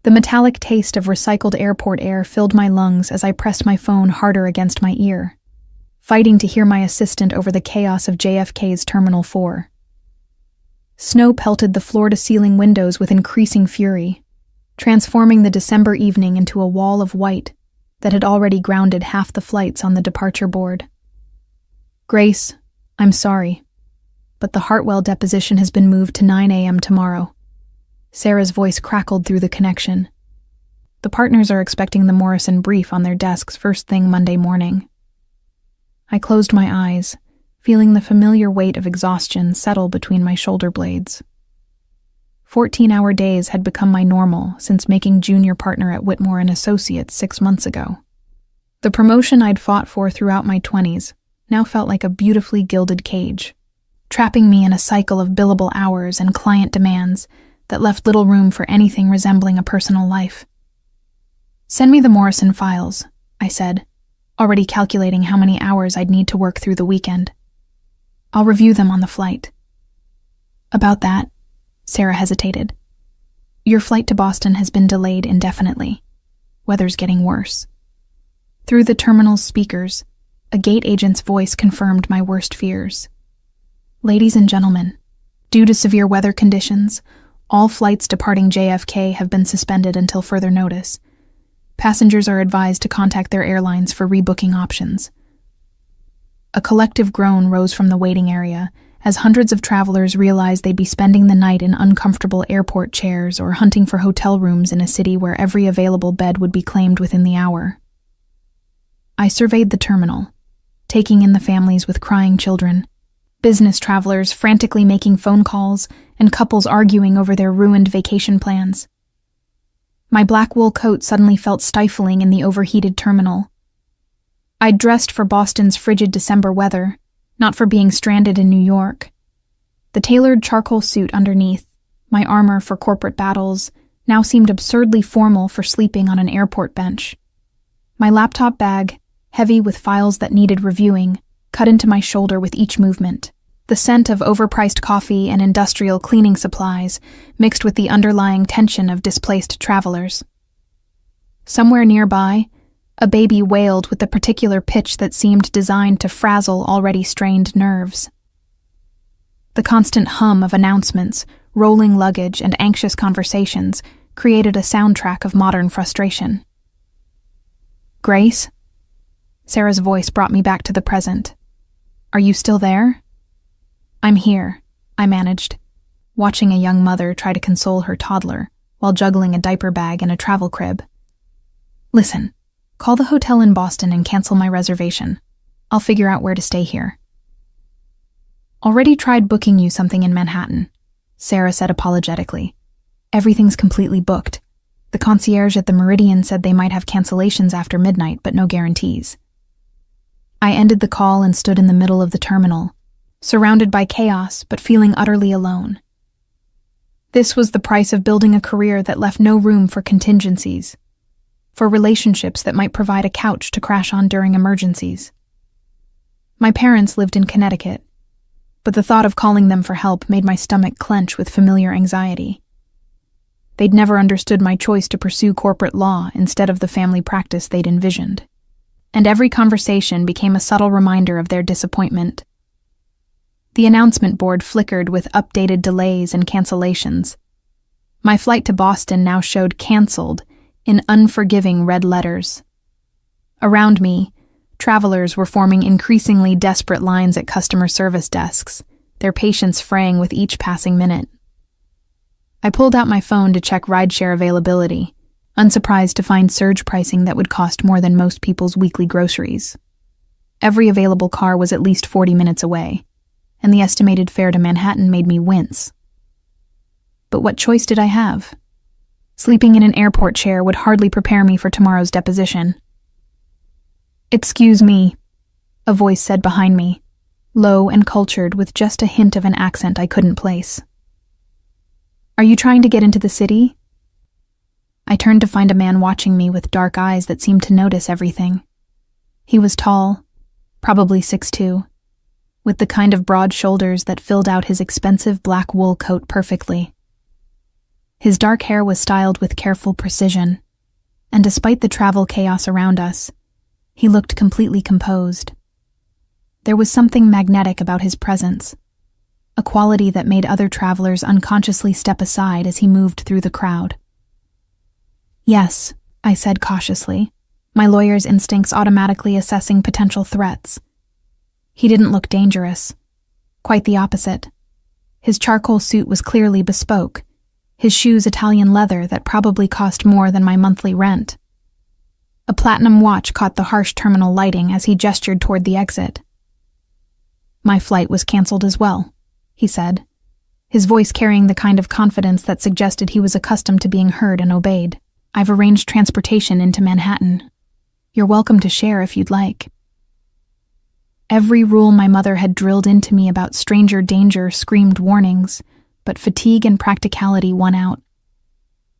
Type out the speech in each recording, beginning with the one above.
The metallic taste of recycled airport air filled my lungs as I pressed my phone harder against my ear, fighting to hear my assistant over the chaos of JFK's Terminal 4. Snow pelted the floor-to-ceiling windows with increasing fury, transforming the December evening into a wall of white that had already grounded half the flights on the departure board. "Grace, I'm sorry, but the Hartwell deposition has been moved to 9 a.m. tomorrow." Sarah's voice crackled through the connection. The partners are expecting the Morrison brief on their desks first thing Monday morning. I closed my eyes, feeling the familiar weight of exhaustion settle between my shoulder blades. 14-hour days had become my normal since making junior partner at Whitmore & Associates 6 months ago. The promotion I'd fought for throughout my 20s now felt like a beautifully gilded cage, trapping me in a cycle of billable hours and client demands that left little room for anything resembling a personal life. "Send me the Morrison files," I said, already calculating how many hours I'd need to work through the weekend. "I'll review them on the flight." "About that," Sarah hesitated. "Your flight to Boston has been delayed indefinitely. Weather's getting worse." Through the terminal's speakers, a gate agent's voice confirmed my worst fears. "Ladies and gentlemen, due to severe weather conditions, all flights departing JFK have been suspended until further notice. Passengers are advised to contact their airlines for rebooking options." A collective groan rose from the waiting area as hundreds of travelers realized they'd be spending the night in uncomfortable airport chairs or hunting for hotel rooms in a city where every available bed would be claimed within the hour. I surveyed the terminal, taking in the families with crying children, business travelers frantically making phone calls, and couples arguing over their ruined vacation plans. My black wool coat suddenly felt stifling in the overheated terminal. I'd dressed for Boston's frigid December weather, not for being stranded in New York. The tailored charcoal suit underneath, my armor for corporate battles, now seemed absurdly formal for sleeping on an airport bench. My laptop bag, heavy with files that needed reviewing, cut into my shoulder with each movement. The scent of overpriced coffee and industrial cleaning supplies mixed with the underlying tension of displaced travelers. Somewhere nearby, a baby wailed with the particular pitch that seemed designed to frazzle already strained nerves. The constant hum of announcements, rolling luggage, and anxious conversations created a soundtrack of modern frustration. "Grace?" Sarah's voice brought me back to the present. "Are you still there?" "I'm here," I managed, watching a young mother try to console her toddler while juggling a diaper bag and a travel crib. "Listen, call the hotel in Boston and cancel my reservation. I'll figure out where to stay here." "Already tried booking you something in Manhattan," Sarah said apologetically. "Everything's completely booked. The concierge at the Meridian said they might have cancellations after midnight, but no guarantees." I ended the call and stood in the middle of the terminal, surrounded by chaos but feeling utterly alone. This was the price of building a career that left no room for contingencies, for relationships that might provide a couch to crash on during emergencies. My parents lived in Connecticut, but the thought of calling them for help made my stomach clench with familiar anxiety. They'd never understood my choice to pursue corporate law instead of the family practice they'd envisioned, and every conversation became a subtle reminder of their disappointment. The announcement board flickered with updated delays and cancellations. My flight to Boston now showed "canceled" in unforgiving red letters. Around me, travelers were forming increasingly desperate lines at customer service desks, their patience fraying with each passing minute. I pulled out my phone to check rideshare availability, unsurprised to find surge pricing that would cost more than most people's weekly groceries. Every available car was at least 40 minutes away, and the estimated fare to Manhattan made me wince. But what choice did I have? Sleeping in an airport chair would hardly prepare me for tomorrow's deposition. "Excuse me," a voice said behind me, low and cultured with just a hint of an accent I couldn't place. "Are you trying to get into the city?" I turned to find a man watching me with dark eyes that seemed to notice everything. He was tall, probably 6'2", with the kind of broad shoulders that filled out his expensive black wool coat perfectly. His dark hair was styled with careful precision, and despite the travel chaos around us, he looked completely composed. There was something magnetic about his presence, a quality that made other travelers unconsciously step aside as he moved through the crowd. "Yes," I said cautiously, my lawyer's instincts automatically assessing potential threats. He didn't look dangerous. Quite the opposite. His charcoal suit was clearly bespoke, his shoes Italian leather that probably cost more than my monthly rent. A platinum watch caught the harsh terminal lighting as he gestured toward the exit. "My flight was canceled as well," he said, his voice carrying the kind of confidence that suggested he was accustomed to being heard and obeyed. "I've arranged transportation into Manhattan. You're welcome to share if you'd like." Every rule my mother had drilled into me about stranger danger screamed warnings, but fatigue and practicality won out.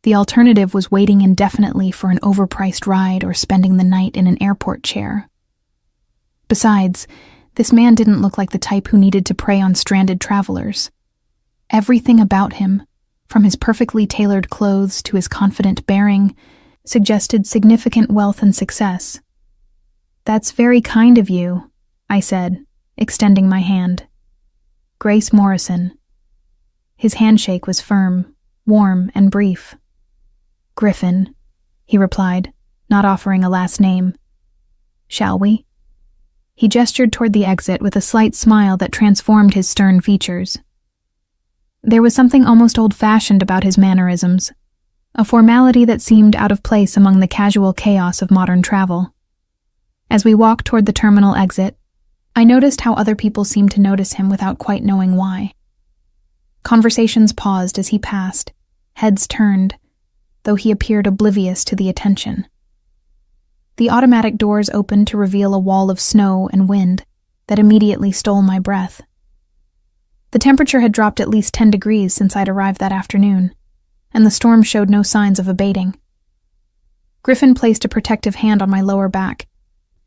The alternative was waiting indefinitely for an overpriced ride or spending the night in an airport chair. Besides, this man didn't look like the type who needed to prey on stranded travelers. Everything about him, from his perfectly tailored clothes to his confident bearing, suggested significant wealth and success. "That's very kind of you," I said, extending my hand. "Grace Morrison." His handshake was firm, warm, and brief. "Griffin," he replied, not offering a last name. "Shall we?" He gestured toward the exit with a slight smile that transformed his stern features. There was something almost old-fashioned about his mannerisms, a formality that seemed out of place among the casual chaos of modern travel. As we walked toward the terminal exit, I noticed how other people seemed to notice him without quite knowing why. Conversations paused as he passed, heads turned, though he appeared oblivious to the attention. The automatic doors opened to reveal a wall of snow and wind that immediately stole my breath. The temperature had dropped at least 10 degrees since I'd arrived that afternoon, and the storm showed no signs of abating. Griffin placed a protective hand on my lower back,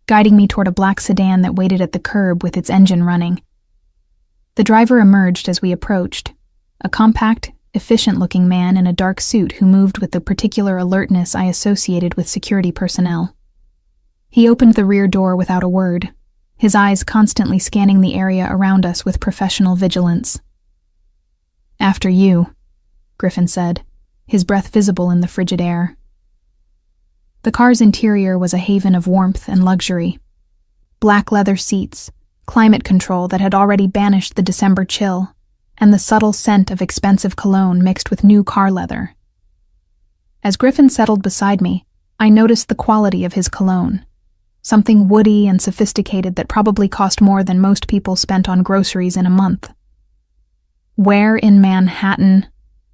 guiding me toward a black sedan that waited at the curb with its engine running. The driver emerged as we approached, a compact, efficient-looking man in a dark suit who moved with the particular alertness I associated with security personnel. He opened the rear door without a word, his eyes constantly scanning the area around us with professional vigilance. "After you," Griffin said, his breath visible in the frigid air. The car's interior was a haven of warmth and luxury. Black leather seats, climate control that had already banished the December chill, and the subtle scent of expensive cologne mixed with new car leather. As Griffin settled beside me, I noticed the quality of his cologne. Something woody and sophisticated that probably cost more than most people spent on groceries in a month. "Where in Manhattan?"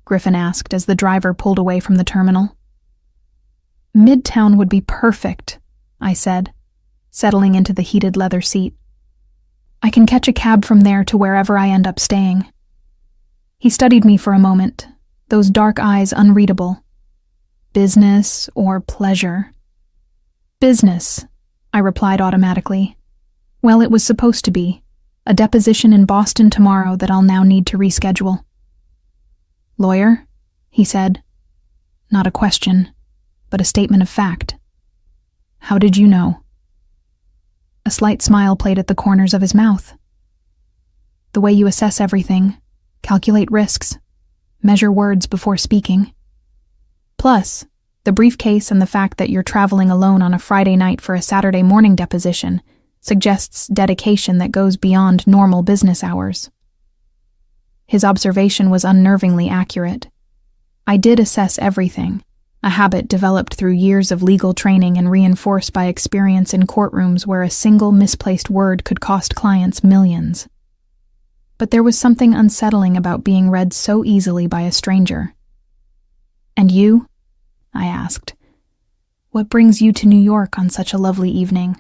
Griffin asked as the driver pulled away from the terminal. "Midtown would be perfect," I said, settling into the heated leather seat. "I can catch a cab from there to wherever I end up staying." He studied me for a moment, those dark eyes unreadable. "Business or pleasure?" "Business," I replied automatically. "Well, it was supposed to be. A deposition in Boston tomorrow that I'll now need to reschedule." "Lawyer?" he said. Not a question, but a statement of fact. "How did you know?" A slight smile played at the corners of his mouth. "The way you assess everything, calculate risks, measure words before speaking. Plus, the briefcase and the fact that you're traveling alone on a Friday night for a Saturday morning deposition suggests dedication that goes beyond normal business hours." His observation was unnervingly accurate. I did assess everything, a habit developed through years of legal training and reinforced by experience in courtrooms where a single misplaced word could cost clients millions. But there was something unsettling about being read so easily by a stranger. "And you?" I asked. "What brings you to New York on such a lovely evening?"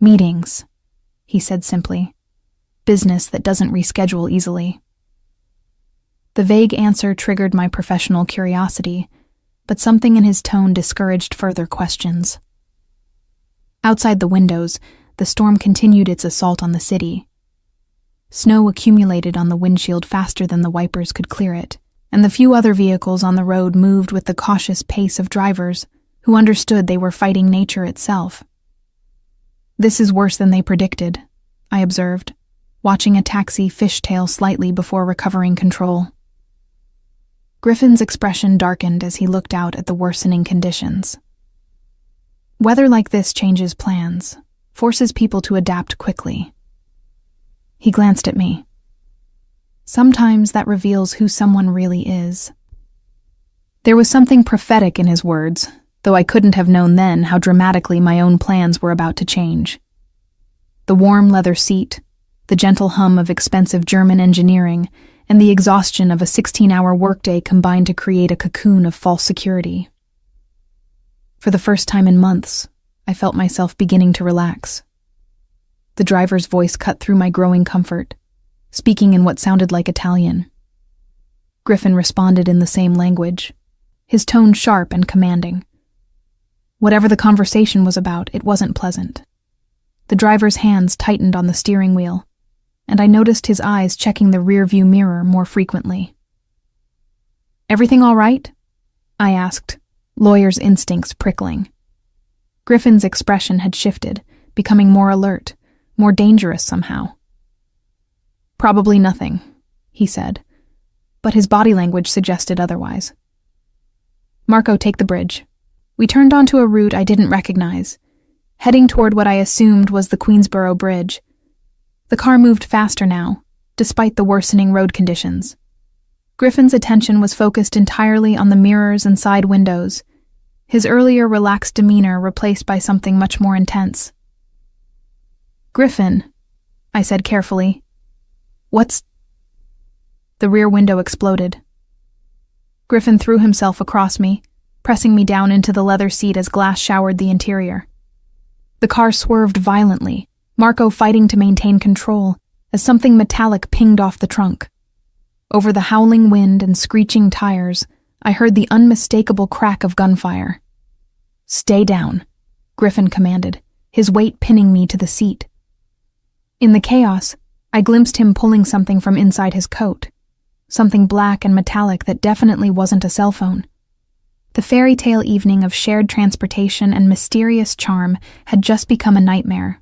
"Meetings," he said simply. "Business that doesn't reschedule easily." The vague answer triggered my professional curiosity, but something in his tone discouraged further questions. Outside the windows, the storm continued its assault on the city. Snow accumulated on the windshield faster than the wipers could clear it, and the few other vehicles on the road moved with the cautious pace of drivers who understood they were fighting nature itself. "This is worse than they predicted," I observed, watching a taxi fishtail slightly before recovering control. Griffin's expression darkened as he looked out at the worsening conditions. Weather like this changes plans, forces people to adapt quickly. He glanced at me. Sometimes that reveals who someone really is. There was something prophetic in his words, though I couldn't have known then how dramatically my own plans were about to change. The warm leather seat, the gentle hum of expensive German engineering, and the exhaustion of a 16-hour workday combined to create a cocoon of false security. For the first time in months, I felt myself beginning to relax. The driver's voice cut through my growing comfort, speaking in what sounded like Italian. Griffin responded in the same language, his tone sharp and commanding. Whatever the conversation was about, it wasn't pleasant. The driver's hands tightened on the steering wheel, and I noticed his eyes checking the rearview mirror more frequently. "Everything all right?" I asked, lawyer's instincts prickling. Griffin's expression had shifted, becoming more alert, more dangerous somehow. "Probably nothing," he said, but his body language suggested otherwise. "Marco, take the bridge." We turned onto a route I didn't recognize, heading toward what I assumed was the Queensboro Bridge. The car moved faster now, despite the worsening road conditions. Griffin's attention was focused entirely on the mirrors and side windows, his earlier relaxed demeanor replaced by something much more intense. "Griffin," I said carefully, "what's—" The rear window exploded. Griffin threw himself across me, pressing me down into the leather seat as glass showered the interior. The car swerved violently, Marco fighting to maintain control as something metallic pinged off the trunk. Over the howling wind and screeching tires, I heard the unmistakable crack of gunfire. "Stay down," Griffin commanded, his weight pinning me to the seat. In the chaos, I glimpsed him pulling something from inside his coat, something black and metallic that definitely wasn't a cell phone. The fairy tale evening of shared transportation and mysterious charm had just become a nightmare,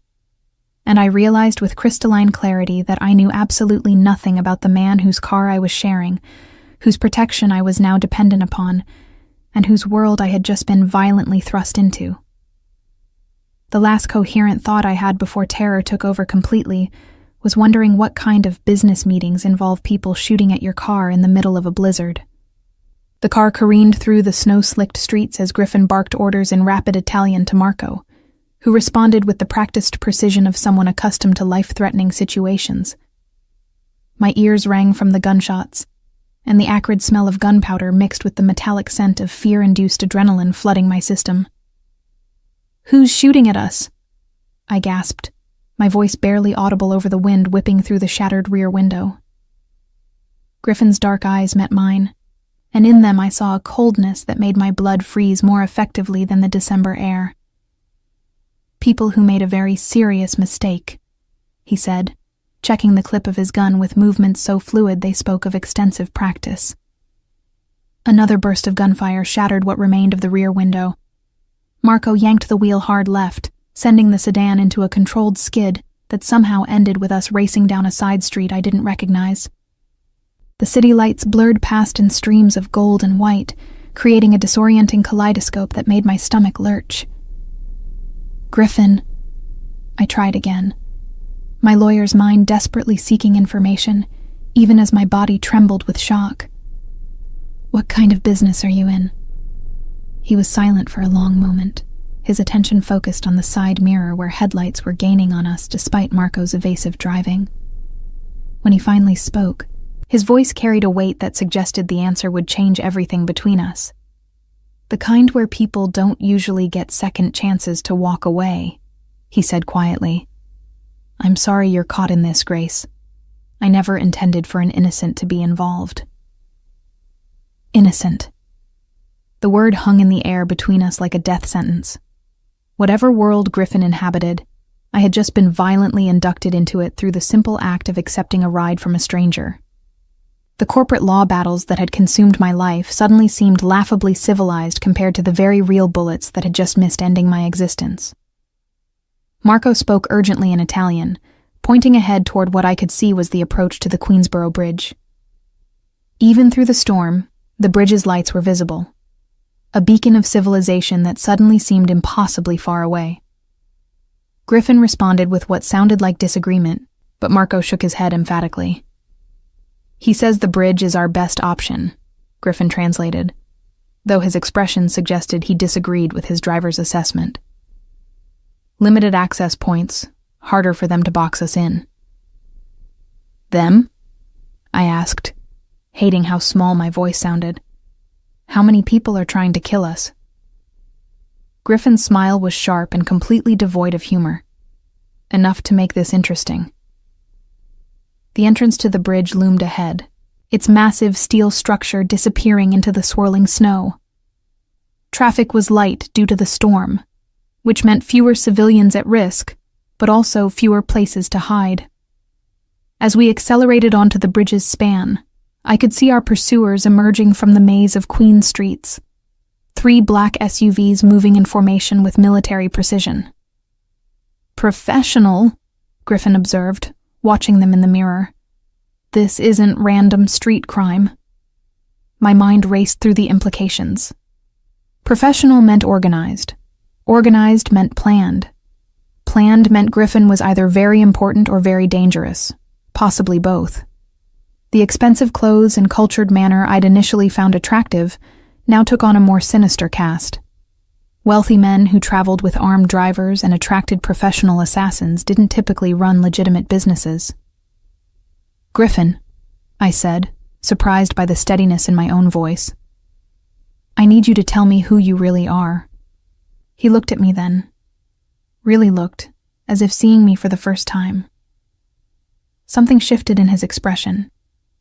and I realized with crystalline clarity that I knew absolutely nothing about the man whose car I was sharing, whose protection I was now dependent upon, and whose world I had just been violently thrust into. The last coherent thought I had before terror took over completely was wondering what kind of business meetings involve people shooting at your car in the middle of a blizzard. The car careened through the snow-slicked streets as Griffin barked orders in rapid Italian to Marco, who responded with the practiced precision of someone accustomed to life-threatening situations. My ears rang from the gunshots, and the acrid smell of gunpowder mixed with the metallic scent of fear-induced adrenaline flooding my system. "Who's shooting at us?" I gasped, my voice barely audible over the wind whipping through the shattered rear window. Griffin's dark eyes met mine, and in them I saw a coldness that made my blood freeze more effectively than the December air. "People who made a very serious mistake," he said, checking the clip of his gun with movements so fluid they spoke of extensive practice. Another burst of gunfire shattered what remained of the rear window. Marco yanked the wheel hard left, sending the sedan into a controlled skid that somehow ended with us racing down a side street I didn't recognize. The city lights blurred past in streams of gold and white, creating a disorienting kaleidoscope that made my stomach lurch. "Griffin," I tried again, my lawyer's mind desperately seeking information, even as my body trembled with shock. "What kind of business are you in?" He was silent for a long moment, his attention focused on the side mirror where headlights were gaining on us despite Marco's evasive driving. When he finally spoke, his voice carried a weight that suggested the answer would change everything between us. "The kind where people don't usually get second chances to walk away," he said quietly. "I'm sorry you're caught in this, Grace. I never intended for an innocent to be involved." Innocent. The word hung in the air between us like a death sentence. Whatever world Griffin inhabited, I had just been violently inducted into it through the simple act of accepting a ride from a stranger. The corporate law battles that had consumed my life suddenly seemed laughably civilized compared to the very real bullets that had just missed ending my existence. Marco spoke urgently in Italian, pointing ahead toward what I could see was the approach to the Queensboro Bridge. Even through the storm, the bridge's lights were visible, a beacon of civilization that suddenly seemed impossibly far away. Griffin responded with what sounded like disagreement, but Marco shook his head emphatically. "He says the bridge is our best option," Griffin translated, though his expression suggested he disagreed with his driver's assessment. "Limited access points, harder for them to box us in." "Them?" I asked, hating how small my voice sounded. "How many people are trying to kill us?" Griffin's smile was sharp and completely devoid of humor. Enough to make this interesting. The entrance to the bridge loomed ahead, its massive steel structure disappearing into the swirling snow. Traffic was light due to the storm, which meant fewer civilians at risk, but also fewer places to hide. As we accelerated onto the bridge's span, I could see our pursuers emerging from the maze of Queen streets, 3 black SUVs moving in formation with military precision. "Professional," Griffin observed, watching them in the mirror. "This isn't random street crime." My mind raced through the implications. Professional meant organized. Organized meant planned. Planned meant Griffin was either very important or very dangerous, possibly both. The expensive clothes and cultured manner I'd initially found attractive now took on a more sinister cast. Wealthy men who traveled with armed drivers and attracted professional assassins didn't typically run legitimate businesses. "Griffin," I said, surprised by the steadiness in my own voice. "I need you to tell me who you really are." He looked at me then. Really looked, as if seeing me for the first time. Something shifted in his expression.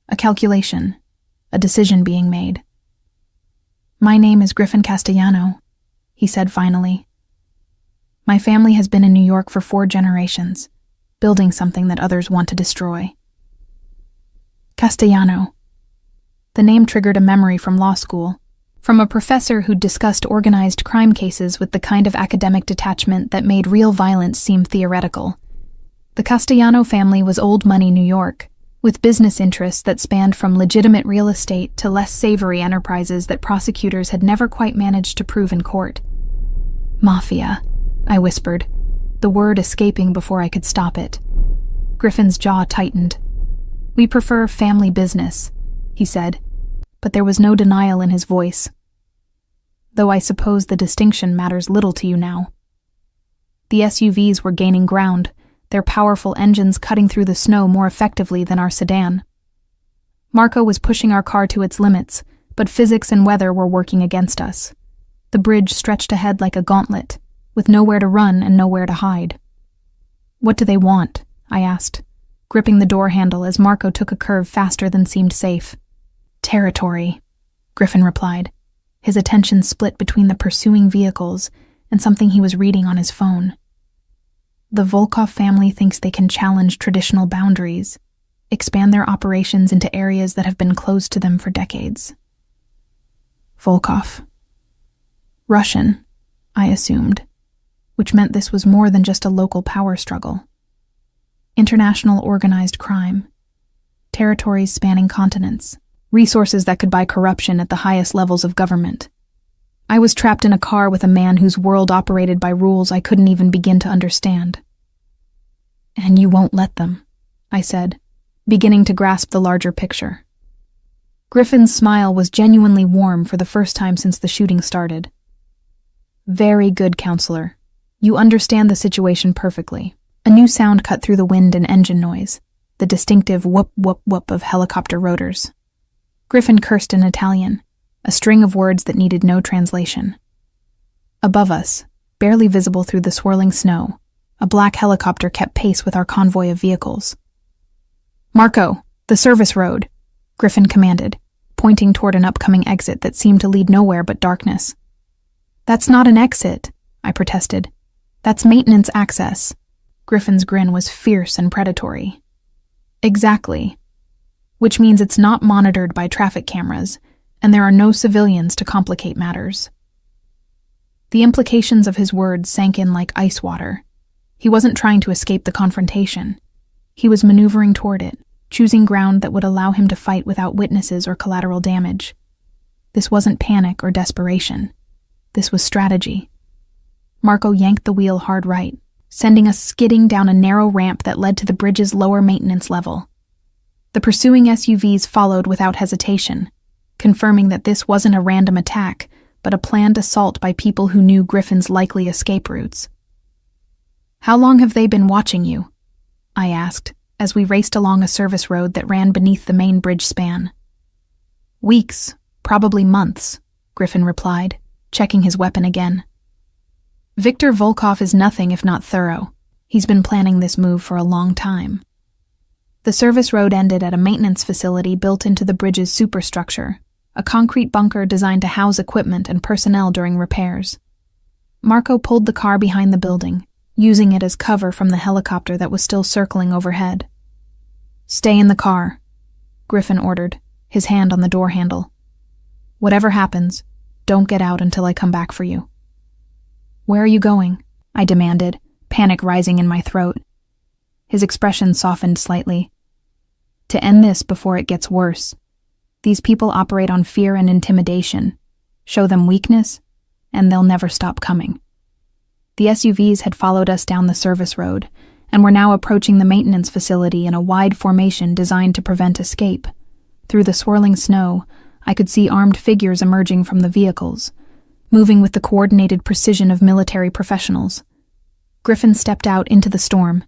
A calculation, a decision being made. "My name is Griffin Castellano," he said finally. "My family has been in New York for 4 generations, building something that others want to destroy." Castellano. The name triggered a memory from law school, from a professor who'd discussed organized crime cases with the kind of academic detachment that made real violence seem theoretical. The Castellano family was old money New York, with business interests that spanned from legitimate real estate to less savory enterprises that prosecutors had never quite managed to prove in court. "Mafia," I whispered, the word escaping before I could stop it. Griffin's jaw tightened. "We prefer family business," he said, but there was no denial in his voice. "Though I suppose the distinction matters little to you now." The SUVs were gaining ground, their powerful engines cutting through the snow more effectively than our sedan. Marco was pushing our car to its limits, but physics and weather were working against us. The bridge stretched ahead like a gauntlet, with nowhere to run and nowhere to hide. "What do they want?" I asked, gripping the door handle as Marco took a curve faster than seemed safe. "Territory," Griffin replied, his attention split between the pursuing vehicles and something he was reading on his phone. "The Volkov family thinks they can challenge traditional boundaries, expand their operations into areas that have been closed to them for decades." Volkov. Russian, I assumed, which meant this was more than just a local power struggle. International organized crime, territories spanning continents, resources that could buy corruption at the highest levels of government. I was trapped in a car with a man whose world operated by rules I couldn't even begin to understand. "And you won't let them," I said, beginning to grasp the larger picture. Griffin's smile was genuinely warm for the first time since the shooting started. "Very good, counselor. You understand the situation perfectly." A new sound cut through the wind and engine noise, the distinctive whoop whoop whoop of helicopter rotors. Griffin cursed in Italian, a string of words that needed no translation. Above us, barely visible through the swirling snow, a black helicopter kept pace with our convoy of vehicles. "Marco, the service road," Griffin commanded, pointing toward an upcoming exit that seemed to lead nowhere but darkness. "That's not an exit," I protested. "That's maintenance access." Griffin's grin was fierce and predatory. "Exactly." which means it's not monitored by traffic cameras, and there are no civilians to complicate matters. The implications of his words sank in like ice water. He wasn't trying to escape the confrontation. He was maneuvering toward it, choosing ground that would allow him to fight without witnesses or collateral damage. This wasn't panic or desperation. This was strategy. Marco yanked the wheel hard right, sending us skidding down a narrow ramp that led to the bridge's lower maintenance level. The pursuing SUVs followed without hesitation, confirming that this wasn't a random attack, but a planned assault by people who knew Griffin's likely escape routes. "How long have they been watching you?" I asked, as we raced along a service road that ran beneath the main bridge span. "Weeks, probably months," Griffin replied, checking his weapon again. "Viktor Volkov is nothing if not thorough. He's been planning this move for a long time." The service road ended at a maintenance facility built into the bridge's superstructure, a concrete bunker designed to house equipment and personnel during repairs. Marco pulled the car behind the building, using it as cover from the helicopter that was still circling overhead. "Stay in the car," Griffin ordered, his hand on the door handle. "Whatever happens, don't get out until I come back for you." "Where are you going?" I demanded, panic rising in my throat. His expression softened slightly. "To end this before it gets worse. These people operate on fear and intimidation. Show them weakness, and they'll never stop coming." The SUVs had followed us down the service road, and were now approaching the maintenance facility in a wide formation designed to prevent escape. Through the swirling snow, I could see armed figures emerging from the vehicles, moving with the coordinated precision of military professionals. Griffin stepped out into the storm,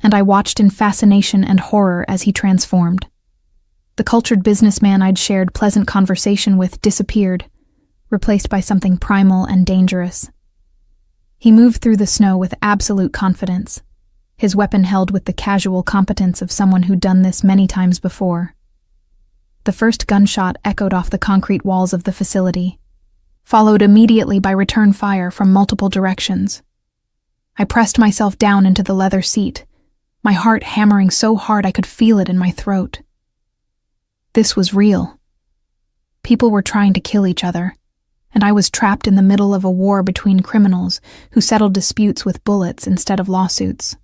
and I watched in fascination and horror as he transformed. The cultured businessman I'd shared pleasant conversation with disappeared, replaced by something primal and dangerous. He moved through the snow with absolute confidence, his weapon held with the casual competence of someone who'd done this many times before. The first gunshot echoed off the concrete walls of the facility, followed immediately by return fire from multiple directions. I pressed myself down into the leather seat, my heart hammering so hard I could feel it in my throat. This was real. People were trying to kill each other, and I was trapped in the middle of a war between criminals who settled disputes with bullets instead of lawsuits.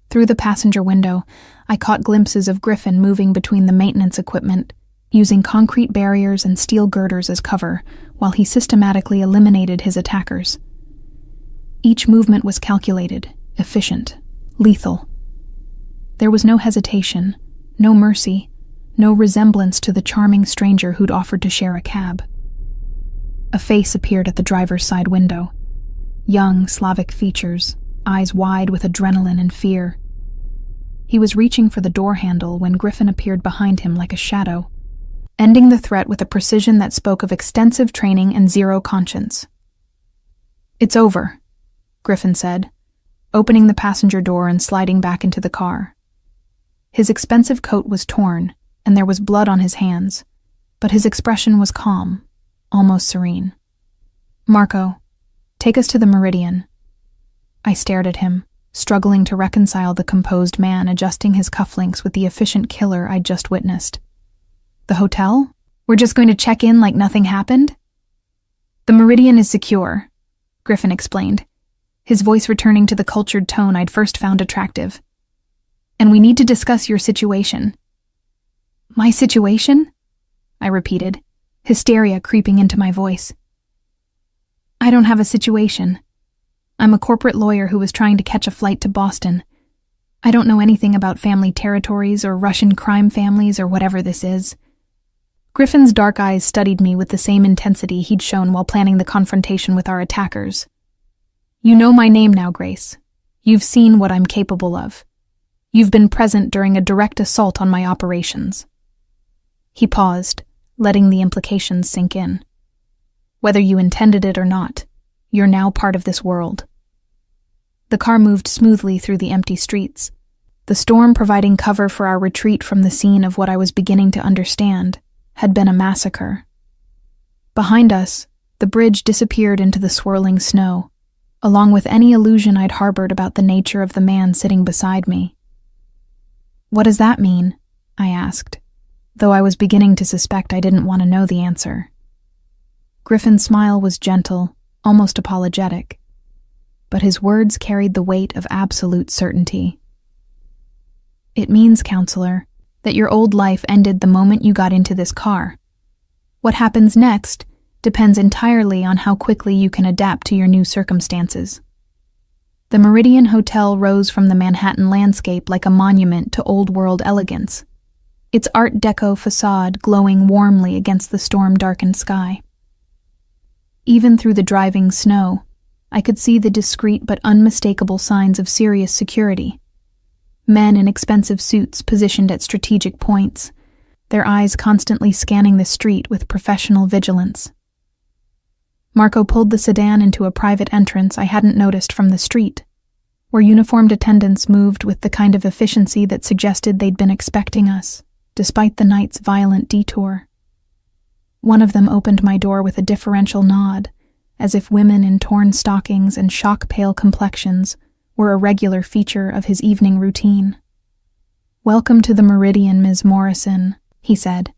Through the passenger window, I caught glimpses of Griffin moving between the maintenance equipment, using concrete barriers and steel girders as cover, while he systematically eliminated his attackers. Each movement was calculated, efficient, lethal. There was no hesitation, no mercy, no resemblance to the charming stranger who'd offered to share a cab. A face appeared at the driver's side window. Young, Slavic features, eyes wide with adrenaline and fear. He was reaching for the door handle when Griffin appeared behind him like a shadow, ending the threat with a precision that spoke of extensive training and zero conscience. "It's over," Griffin said, opening the passenger door and sliding back into the car. His expensive coat was torn, and there was blood on his hands, but his expression was calm, almost serene. "Marco, take us to the Meridian." I stared at him, struggling to reconcile the composed man adjusting his cufflinks with the efficient killer I'd just witnessed. "The hotel? We're just going to check in like nothing happened?" "The Meridian is secure," Griffin explained, his voice returning to the cultured tone I'd first found attractive. "And we need to discuss your situation." "My situation?" I repeated, hysteria creeping into my voice. "I don't have a situation. I'm a corporate lawyer who was trying to catch a flight to Boston. I don't know anything about family territories or Russian crime families or whatever this is." Griffin's dark eyes studied me with the same intensity he'd shown while planning the confrontation with our attackers. "You know my name now, Grace. You've seen what I'm capable of. You've been present during a direct assault on my operations." He paused, letting the implications sink in. "Whether you intended it or not, you're now part of this world." The car moved smoothly through the empty streets, the storm providing cover for our retreat from the scene of what I was beginning to understand had been a massacre. Behind us, the bridge disappeared into the swirling snow, along with any illusion I'd harbored about the nature of the man sitting beside me. "What does that mean?" I asked, though I was beginning to suspect I didn't want to know the answer. Griffin's smile was gentle, almost apologetic, but his words carried the weight of absolute certainty. It means, counselor, that your old life ended the moment you got into this car. What happens next depends entirely on how quickly you can adapt to your new circumstances. The Meridian Hotel rose from the Manhattan landscape like a monument to old-world elegance, its Art Deco facade glowing warmly against the storm-darkened sky. Even through the driving snow, I could see the discreet but unmistakable signs of serious security. Men in expensive suits positioned at strategic points, their eyes constantly scanning the street with professional vigilance. Marco pulled the sedan into a private entrance I hadn't noticed from the street, where uniformed attendants moved with the kind of efficiency that suggested they'd been expecting us, despite the night's violent detour. One of them opened my door with a deferential nod, as if women in torn stockings and shock-pale complexions were a regular feature of his evening routine. "Welcome to the Meridian, Ms. Morrison," he said,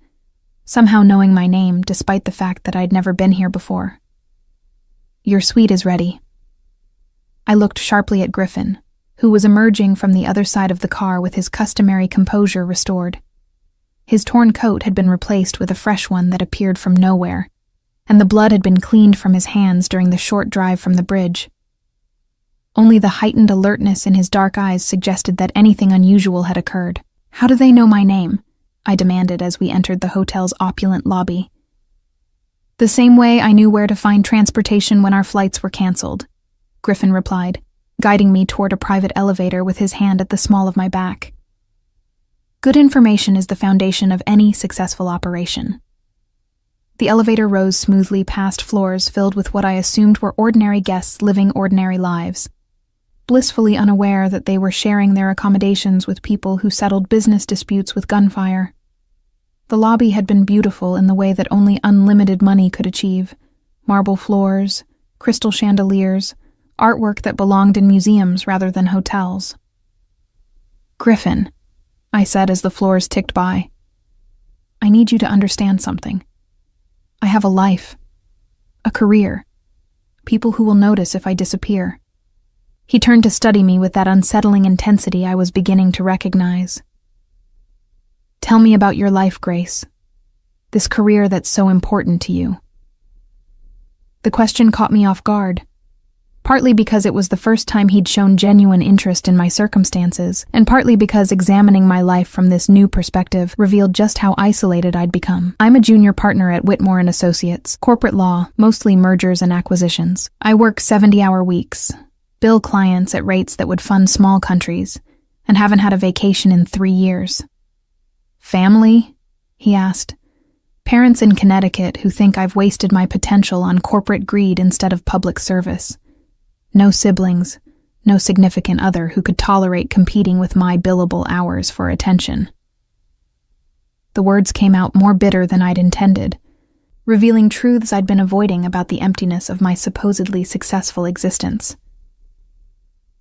somehow knowing my name despite the fact that I'd never been here before. "Your suite is ready." I looked sharply at Griffin, who was emerging from the other side of the car with his customary composure restored. His torn coat had been replaced with a fresh one that appeared from nowhere, and the blood had been cleaned from his hands during the short drive from the bridge. Only the heightened alertness in his dark eyes suggested that anything unusual had occurred. "How do they know my name?" I demanded as we entered the hotel's opulent lobby. "The same way I knew where to find transportation when our flights were canceled," Griffin replied, guiding me toward a private elevator with his hand at the small of my back. Good information is the foundation of any successful operation. The elevator rose smoothly past floors filled with what I assumed were ordinary guests living ordinary lives, blissfully unaware that they were sharing their accommodations with people who settled business disputes with gunfire. The lobby had been beautiful in the way that only unlimited money could achieve: marble floors, crystal chandeliers, artwork that belonged in museums rather than hotels. "Griffin," I said as the floors ticked by, "I need you to understand something. I have a life, a career, people who will notice if I disappear." He turned to study me with that unsettling intensity I was beginning to recognize. "Tell me about your life, Grace. This career that's so important to you." The question caught me off guard, partly because it was the first time he'd shown genuine interest in my circumstances, and partly because examining my life from this new perspective revealed just how isolated I'd become. "I'm a junior partner at Whitmore & Associates, corporate law, mostly mergers and acquisitions. I work 70-hour weeks, bill clients at rates that would fund small countries, and haven't had a vacation in 3 years. "Family?" he asked. "Parents in Connecticut who think I've wasted my potential on corporate greed instead of public service. No siblings, no significant other who could tolerate competing with my billable hours for attention." The words came out more bitter than I'd intended, revealing truths I'd been avoiding about the emptiness of my supposedly successful existence.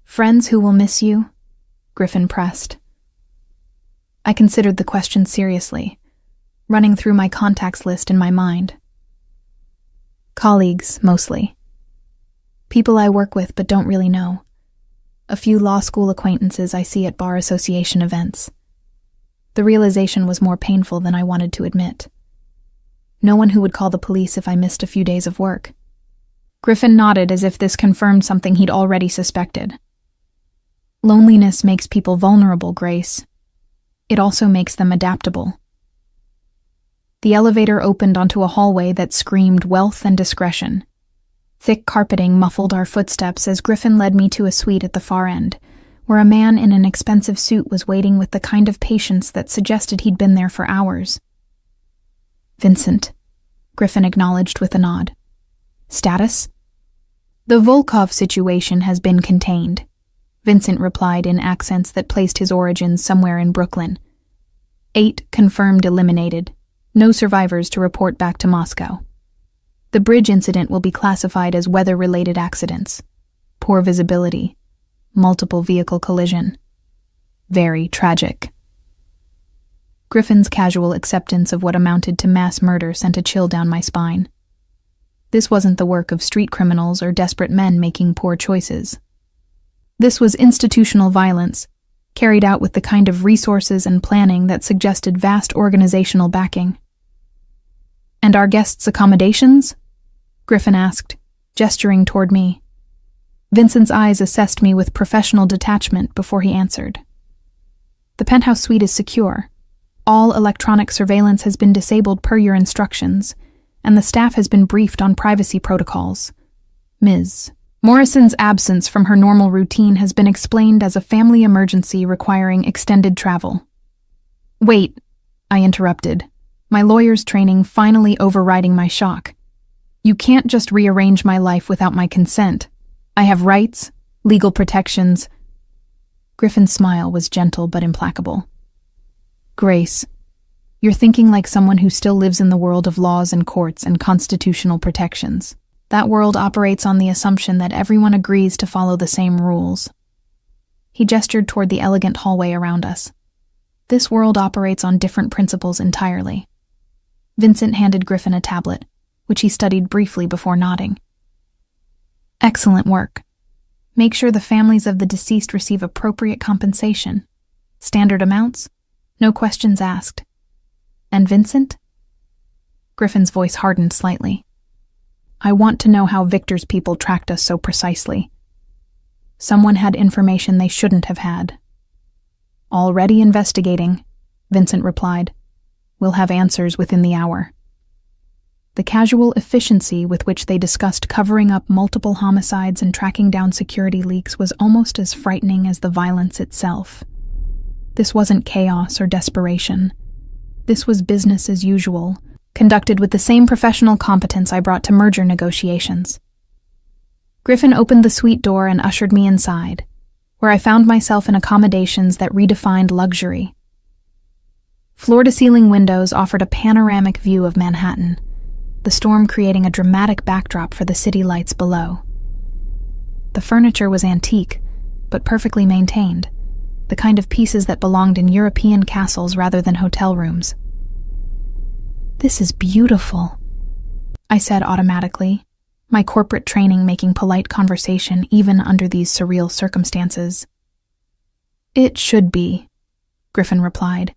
"Friends who will miss you?" Griffin pressed. I considered the question seriously, running through my contacts list in my mind. "Colleagues, mostly. People I work with but don't really know. A few law school acquaintances I see at bar association events." The realization was more painful than I wanted to admit. No one who would call the police if I missed a few days of work. Griffin nodded as if this confirmed something he'd already suspected. "Loneliness makes people vulnerable, Grace. It also makes them adaptable." The elevator opened onto a hallway that screamed wealth and discretion. Thick carpeting muffled our footsteps as Griffin led me to a suite at the far end, where a man in an expensive suit was waiting with the kind of patience that suggested he'd been there for hours. "Vincent," Griffin acknowledged with a nod. "Status?" "The Volkov situation has been contained," Vincent replied in accents that placed his origins somewhere in Brooklyn. 8 confirmed eliminated. No survivors to report back to Moscow. The bridge incident will be classified as weather-related accidents. Poor visibility. Multiple vehicle collision. Very tragic. Griffin's casual acceptance of what amounted to mass murder sent a chill down my spine. This wasn't the work of street criminals or desperate men making poor choices. This was institutional violence, carried out with the kind of resources and planning that suggested vast organizational backing. "And our guests' accommodations?" Griffin asked, gesturing toward me. Vincent's eyes assessed me with professional detachment before he answered. "The penthouse suite is secure. All electronic surveillance has been disabled per your instructions, and the staff has been briefed on privacy protocols. Ms. Morrison's absence from her normal routine has been explained as a family emergency requiring extended travel." "Wait," I interrupted, my lawyer's training finally overriding my shock. "You can't just rearrange my life without my consent. I have rights, legal protections." Griffin's smile was gentle but implacable. "Grace, you're thinking like someone who still lives in the world of laws and courts and constitutional protections. That world operates on the assumption that everyone agrees to follow the same rules." He gestured toward the elegant hallway around us. "This world operates on different principles entirely." Vincent handed Griffin a tablet, which he studied briefly before nodding. "Excellent work. Make sure the families of the deceased receive appropriate compensation. Standard amounts, no questions asked. And Vincent?" Griffin's voice hardened slightly. "I want to know how Victor's people tracked us so precisely. Someone had information they shouldn't have had." "Already investigating," Vincent replied. "We'll have answers within the hour." The casual efficiency with which they discussed covering up multiple homicides and tracking down security leaks was almost as frightening as the violence itself. This wasn't chaos or desperation. This was business as usual, conducted with the same professional competence I brought to merger negotiations. Griffin opened the suite door and ushered me inside, where I found myself in accommodations that redefined luxury. Floor-to-ceiling windows offered a panoramic view of Manhattan, the storm creating a dramatic backdrop for the city lights below. The furniture was antique, but perfectly maintained, the kind of pieces that belonged in European castles rather than hotel rooms. "This is beautiful," I said automatically, my corporate training making polite conversation even under these surreal circumstances. "It should be," Griffin replied,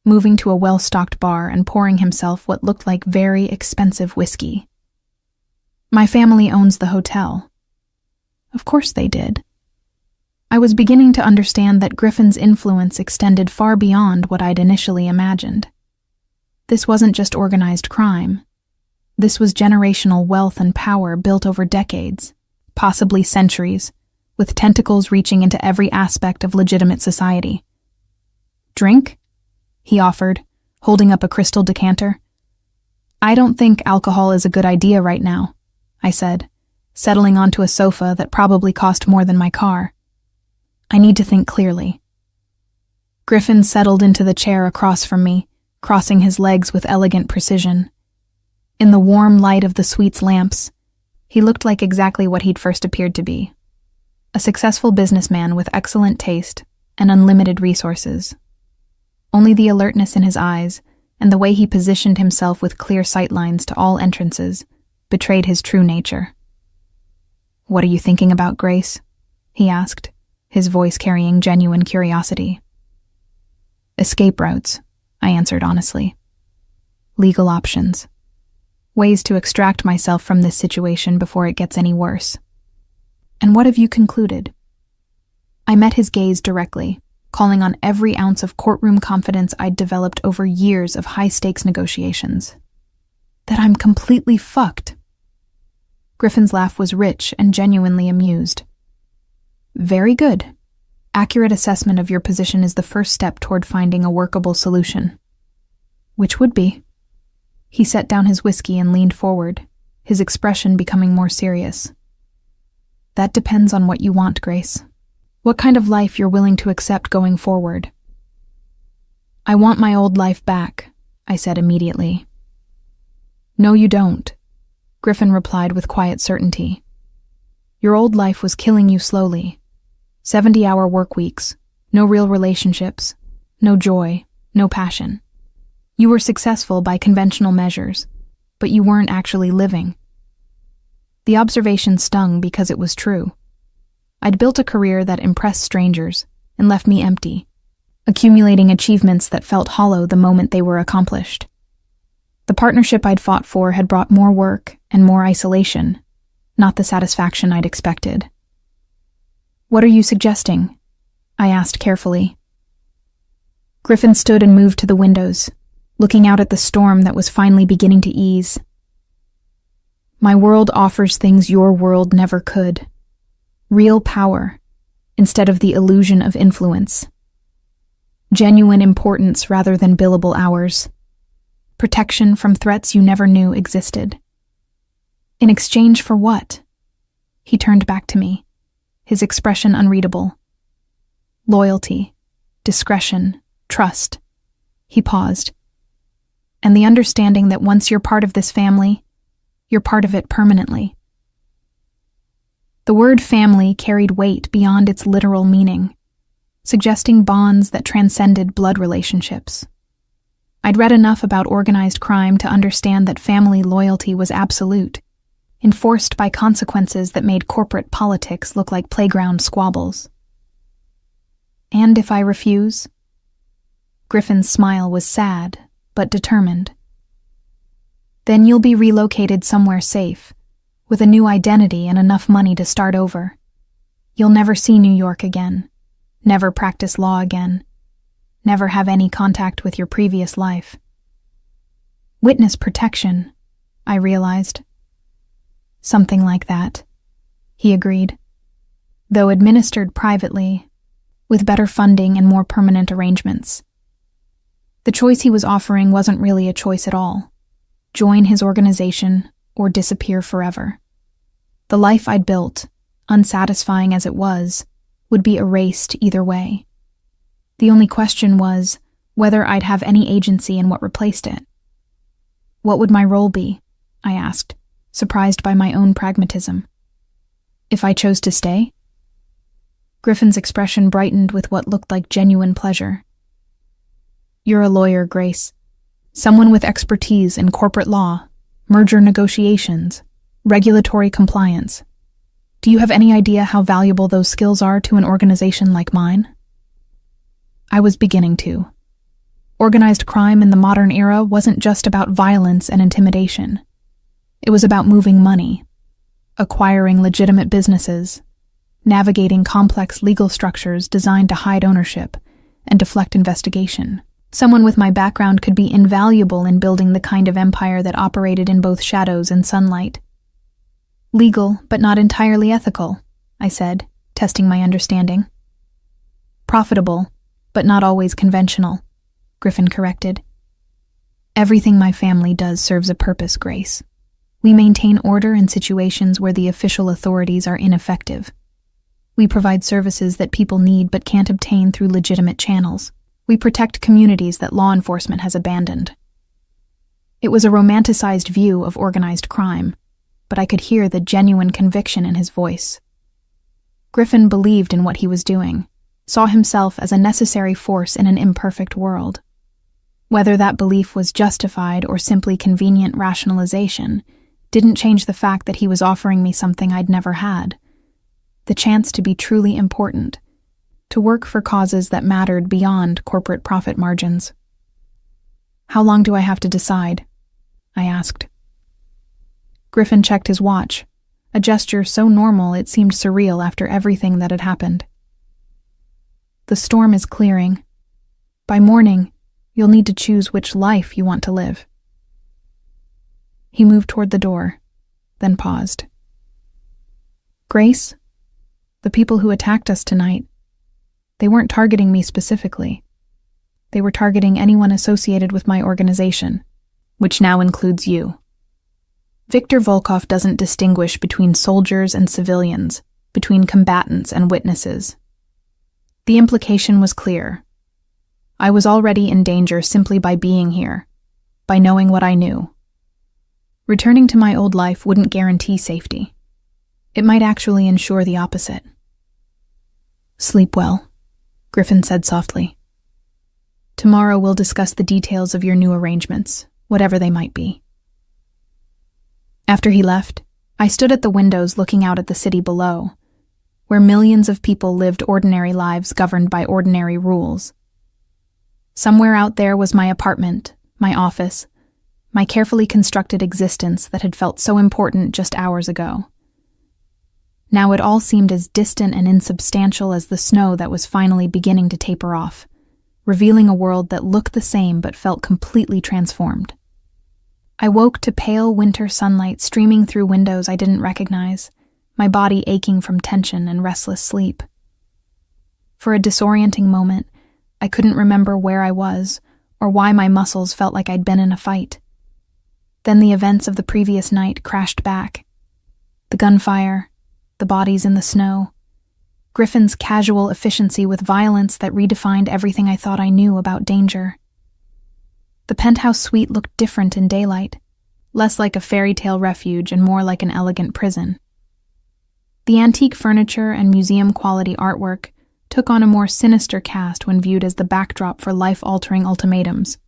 moving to a well-stocked bar and pouring himself what looked like very expensive whiskey. "My family owns the hotel." Of course they did. I was beginning to understand that Griffin's influence extended far beyond what I'd initially imagined. This wasn't just organized crime. This was generational wealth and power built over decades, possibly centuries, with tentacles reaching into every aspect of legitimate society. "Drink?" he offered, holding up a crystal decanter. "I don't think alcohol is a good idea right now," I said, settling onto a sofa that probably cost more than my car. "I need to think clearly." Griffin settled into the chair across from me, crossing his legs with elegant precision. In the warm light of the suite's lamps, he looked like exactly what he'd first appeared to be: a successful businessman with excellent taste and unlimited resources. Only the alertness in his eyes and the way he positioned himself with clear sightlines to all entrances betrayed his true nature. "What are you thinking about, Grace?" he asked, his voice carrying genuine curiosity. "Escape routes," I answered honestly. "Legal options. Ways to extract myself from this situation before it gets any worse." "And what have you concluded?" I met his gaze directly, calling on every ounce of courtroom confidence I'd developed over years of high-stakes negotiations. "That I'm completely fucked." Griffin's laugh was rich and genuinely amused. "Very good. Accurate assessment of your position is the first step toward finding a workable solution." "Which would be?" He set down his whiskey and leaned forward, his expression becoming more serious. "That depends on what you want, Grace. What kind of life you're willing to accept going forward." "I want my old life back," I said immediately. "No, you don't," Griffin replied with quiet certainty. "Your old life was killing you slowly. 70-hour work weeks, no real relationships, no joy, no passion. You were successful by conventional measures, but you weren't actually living. The observation stung because it was true. I'd built a career that impressed strangers and left me empty, accumulating achievements that felt hollow the moment they were accomplished. The partnership I'd fought for had brought more work and more isolation, not the satisfaction I'd expected. "What are you suggesting?" I asked carefully. Griffin stood and moved to the windows, looking out at the storm that was finally beginning to ease. "My world offers things your world never could. Real power, instead of the illusion of influence. Genuine importance rather than billable hours. Protection from threats you never knew existed. In exchange for what?" He turned back to me, his expression unreadable. "Loyalty, discretion, trust." He paused. "And the understanding that once you're part of this family, you're part of it permanently." The word family carried weight beyond its literal meaning, suggesting bonds that transcended blood relationships. I'd read enough about organized crime to understand that family loyalty was absolute, enforced by consequences that made corporate politics look like playground squabbles. "And if I refuse?" Griffin's smile was sad, but determined. "Then you'll be relocated somewhere safe, with a new identity and enough money to start over. You'll never see New York again, never practice law again, never have any contact with your previous life." "Witness protection," I realized. "Something like that," he agreed, "though administered privately, with better funding and more permanent arrangements." The choice he was offering wasn't really a choice at all. Join his organization or disappear forever. The life I'd built, unsatisfying as it was, would be erased either way. The only question was whether I'd have any agency in what replaced it. "What would my role be?" I asked, surprised by my own pragmatism. "If I chose to stay?" Griffin's expression brightened with what looked like genuine pleasure. "You're a lawyer, Grace. Someone with expertise in corporate law, merger negotiations, regulatory compliance. Do you have any idea how valuable those skills are to an organization like mine?" I was beginning to. Organized crime in the modern era wasn't just about violence and intimidation. It was about moving money, acquiring legitimate businesses, navigating complex legal structures designed to hide ownership and deflect investigation. Someone with my background could be invaluable in building the kind of empire that operated in both shadows and sunlight. "Legal, but not entirely ethical," I said, testing my understanding. "Profitable, but not always conventional," Griffin corrected. "Everything my family does serves a purpose, Grace. We maintain order in situations where the official authorities are ineffective. We provide services that people need but can't obtain through legitimate channels. We protect communities that law enforcement has abandoned." It was a romanticized view of organized crime, but I could hear the genuine conviction in his voice. Griffin believed in what he was doing, saw himself as a necessary force in an imperfect world. Whether that belief was justified or simply convenient rationalization didn't change the fact that he was offering me something I'd never had: the chance to be truly important, to work for causes that mattered beyond corporate profit margins. "How long do I have to decide?" I asked. Griffin checked his watch, a gesture so normal it seemed surreal after everything that had happened. "The storm is clearing. By morning, you'll need to choose which life you want to live." He moved toward the door, then paused. "Grace, the people who attacked us tonight, they weren't targeting me specifically. They were targeting anyone associated with my organization, which now includes you. Viktor Volkov doesn't distinguish between soldiers and civilians, between combatants and witnesses. The implication was clear. I was already in danger simply by being here, by knowing what I knew. Returning to my old life wouldn't guarantee safety. It might actually ensure the opposite." "Sleep well," Griffin said softly. Tomorrow we'll discuss the details of your new arrangements, whatever they might be. After he left, I stood at the windows looking out at the city below, where millions of people lived ordinary lives governed by ordinary rules. Somewhere out there was my apartment, my office, my carefully constructed existence that had felt so important just hours ago. Now it all seemed as distant and insubstantial as the snow that was finally beginning to taper off, revealing a world that looked the same but felt completely transformed. I woke to pale winter sunlight streaming through windows I didn't recognize, my body aching from tension and restless sleep. For a disorienting moment, I couldn't remember where I was or why my muscles felt like I'd been in a fight. Then the events of the previous night crashed back. The gunfire, the bodies in the snow, Griffin's casual efficiency with violence that redefined everything I thought I knew about danger. The penthouse suite looked different in daylight, less like a fairy tale refuge and more like an elegant prison. The antique furniture and museum-quality artwork took on a more sinister cast when viewed as the backdrop for life-altering ultimatums.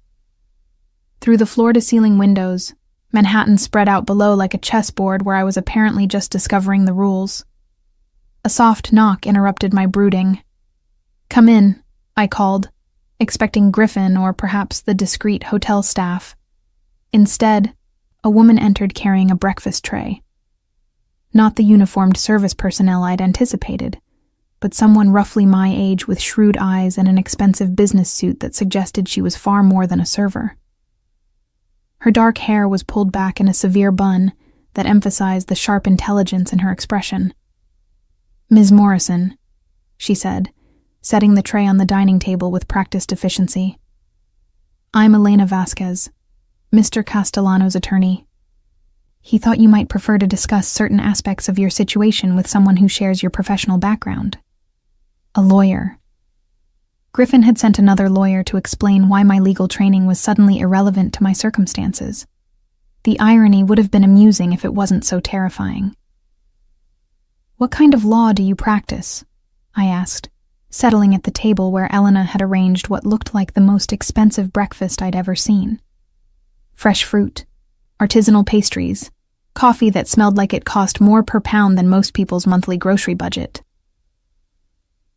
Through the floor-to-ceiling windows, Manhattan spread out below like a chessboard where I was apparently just discovering the rules. A soft knock interrupted my brooding. "Come in," I called, expecting Griffin or perhaps the discreet hotel staff. Instead, a woman entered carrying a breakfast tray. Not the uniformed service personnel I'd anticipated, but someone roughly my age with shrewd eyes and an expensive business suit that suggested she was far more than a server. Her dark hair was pulled back in a severe bun that emphasized the sharp intelligence in her expression. "Ms. Morrison," she said, setting the tray on the dining table with practiced efficiency. "I'm Elena Vasquez, Mr. Castellano's attorney. He thought you might prefer to discuss certain aspects of your situation with someone who shares your professional background." A lawyer. Griffin had sent another lawyer to explain why my legal training was suddenly irrelevant to my circumstances. The irony would have been amusing if it wasn't so terrifying. "What kind of law do you practice?" I asked, settling at the table where Elena had arranged what looked like the most expensive breakfast I'd ever seen. Fresh fruit, artisanal pastries, coffee that smelled like it cost more per pound than most people's monthly grocery budget.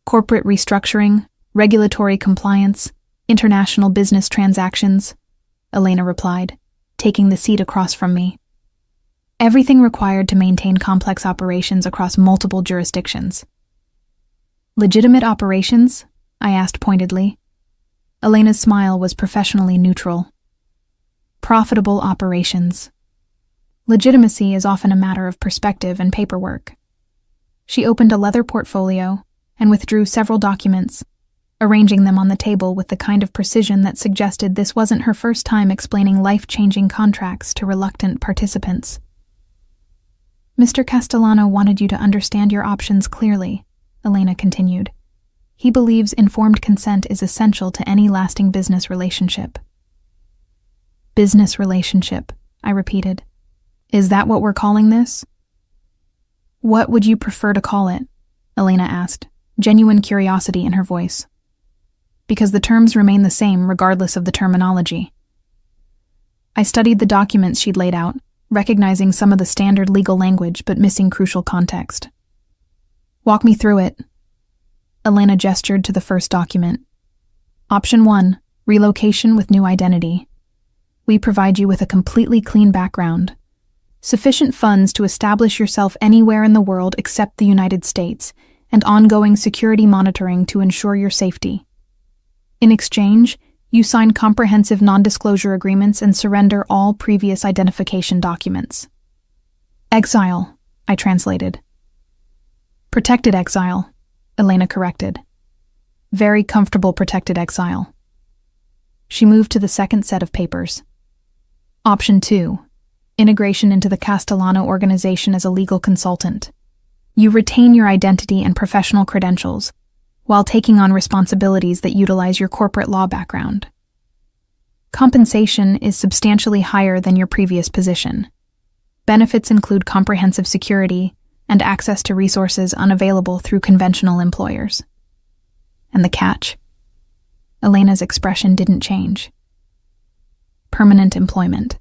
"Corporate restructuring, regulatory compliance, international business transactions," Elena replied, taking the seat across from me. "Everything required to maintain complex operations across multiple jurisdictions." "Legitimate operations?" I asked pointedly. Elena's smile was professionally neutral. "Profitable operations. Legitimacy is often a matter of perspective and paperwork." She opened a leather portfolio and withdrew several documents, arranging them on the table with the kind of precision that suggested this wasn't her first time explaining life-changing contracts to reluctant participants. "Mr. Castellano wanted you to understand your options clearly," Elena continued. "He believes informed consent is essential to any lasting business relationship." "Business relationship," I repeated. "Is that what we're calling this?" "What would you prefer to call it?" Elena asked, genuine curiosity in her voice. "Because the terms remain the same regardless of the terminology." I studied the documents she'd laid out, recognizing some of the standard legal language but missing crucial context. "Walk me through it." Elena gestured to the first document. "Option 1, relocation with new identity. We provide you with a completely clean background, sufficient funds to establish yourself anywhere in the world except the United States, and ongoing security monitoring to ensure your safety. In exchange, you sign comprehensive non-disclosure agreements and surrender all previous identification documents." "Exile," I translated. "Protected exile," Elena corrected. "Very comfortable protected exile." She moved to the second set of papers. Option 2, integration into the Castellano organization as a legal consultant. You retain your identity and professional credentials, while taking on responsibilities that utilize your corporate law background. Compensation is substantially higher than your previous position. Benefits include comprehensive security and access to resources unavailable through conventional employers. And the catch? Elena's expression didn't change. Permanent employment.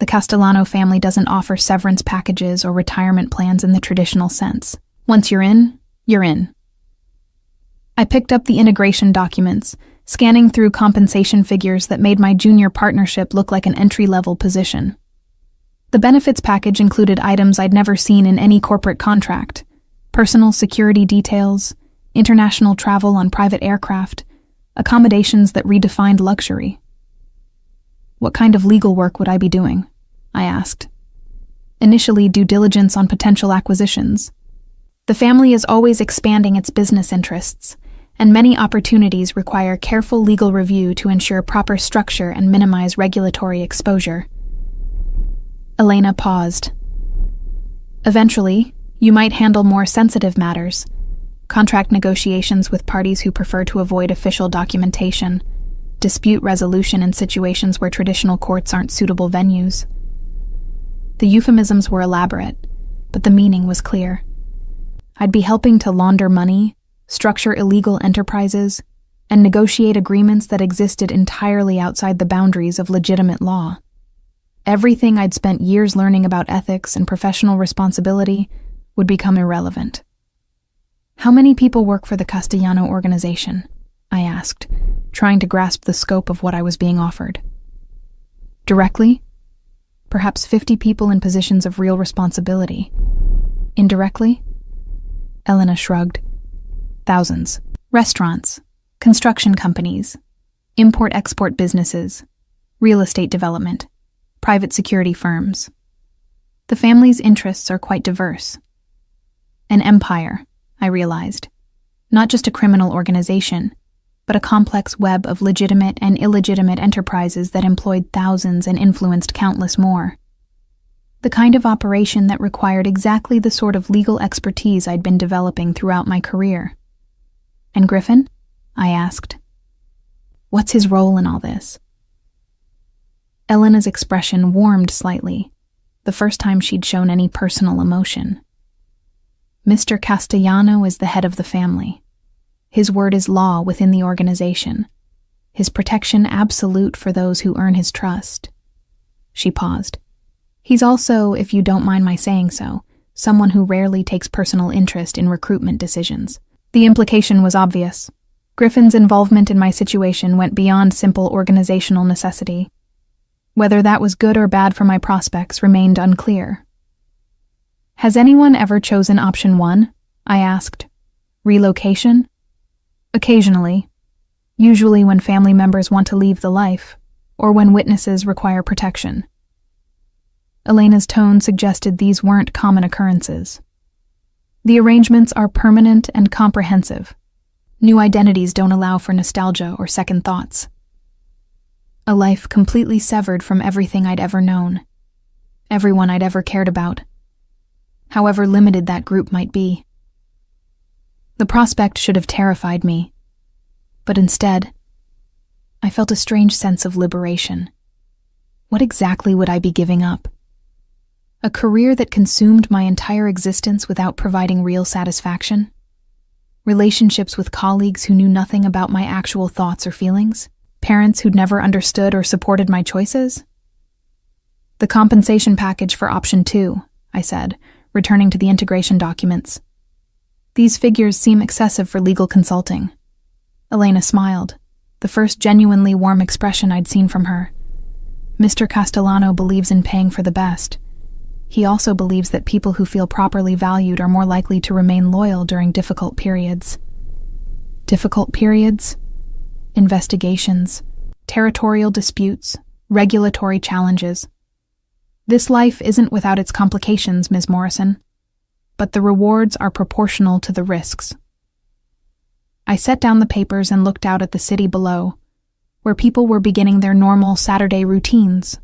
The Castellano family doesn't offer severance packages or retirement plans in the traditional sense. Once you're in, you're in. I picked up the integration documents, scanning through compensation figures that made my junior partnership look like an entry-level position. The benefits package included items I'd never seen in any corporate contract: personal security details, international travel on private aircraft, accommodations that redefined luxury. What kind of legal work would I be doing? I asked. Initially, due diligence on potential acquisitions. The family is always expanding its business interests, and many opportunities require careful legal review to ensure proper structure and minimize regulatory exposure. Elena paused. Eventually, you might handle more sensitive matters: contract negotiations with parties who prefer to avoid official documentation, dispute resolution in situations where traditional courts aren't suitable venues. The euphemisms were elaborate, but the meaning was clear. I'd be helping to launder money, structure illegal enterprises, and negotiate agreements that existed entirely outside the boundaries of legitimate law. Everything I'd spent years learning about ethics and professional responsibility would become irrelevant. How many people work for the Castellano organization? I asked, trying to grasp the scope of what I was being offered. Directly? Perhaps 50 people in positions of real responsibility. Indirectly? Elena shrugged. Thousands. Restaurants, construction companies, import-export businesses, real estate development, private security firms. The family's interests are quite diverse. An empire, I realized. Not just a criminal organization, but a complex web of legitimate and illegitimate enterprises that employed thousands and influenced countless more. The kind of operation that required exactly the sort of legal expertise I'd been developing throughout my career. And Griffin? I asked. What's his role in all this? Elena's expression warmed slightly, the first time she'd shown any personal emotion. Mr. Castellano is the head of the family. His word is law within the organization. His protection absolute for those who earn his trust. She paused. He's also, if you don't mind my saying so, someone who rarely takes personal interest in recruitment decisions. The implication was obvious. Griffin's involvement in my situation went beyond simple organizational necessity. Whether that was good or bad for my prospects remained unclear. Has anyone ever chosen option 1? I asked. Relocation? Occasionally. Usually when family members want to leave the life, or when witnesses require protection. Elena's tone suggested these weren't common occurrences. The arrangements are permanent and comprehensive. New identities don't allow for nostalgia or second thoughts. A life completely severed from everything I'd ever known, everyone I'd ever cared about, however limited that group might be. The prospect should have terrified me, but instead, I felt a strange sense of liberation. What exactly would I be giving up? A career that consumed my entire existence without providing real satisfaction? Relationships with colleagues who knew nothing about my actual thoughts or feelings? Parents who'd never understood or supported my choices? The compensation package for option 2, I said, returning to the integration documents. These figures seem excessive for legal consulting. Elena smiled, the first genuinely warm expression I'd seen from her. Mr. Castellano believes in paying for the best. He also believes that people who feel properly valued are more likely to remain loyal during difficult periods. Difficult periods? Investigations, territorial disputes, regulatory challenges. This life isn't without its complications, Ms. Morrison, but the rewards are proportional to the risks. I set down the papers and looked out at the city below, where people were beginning their normal Saturday routines,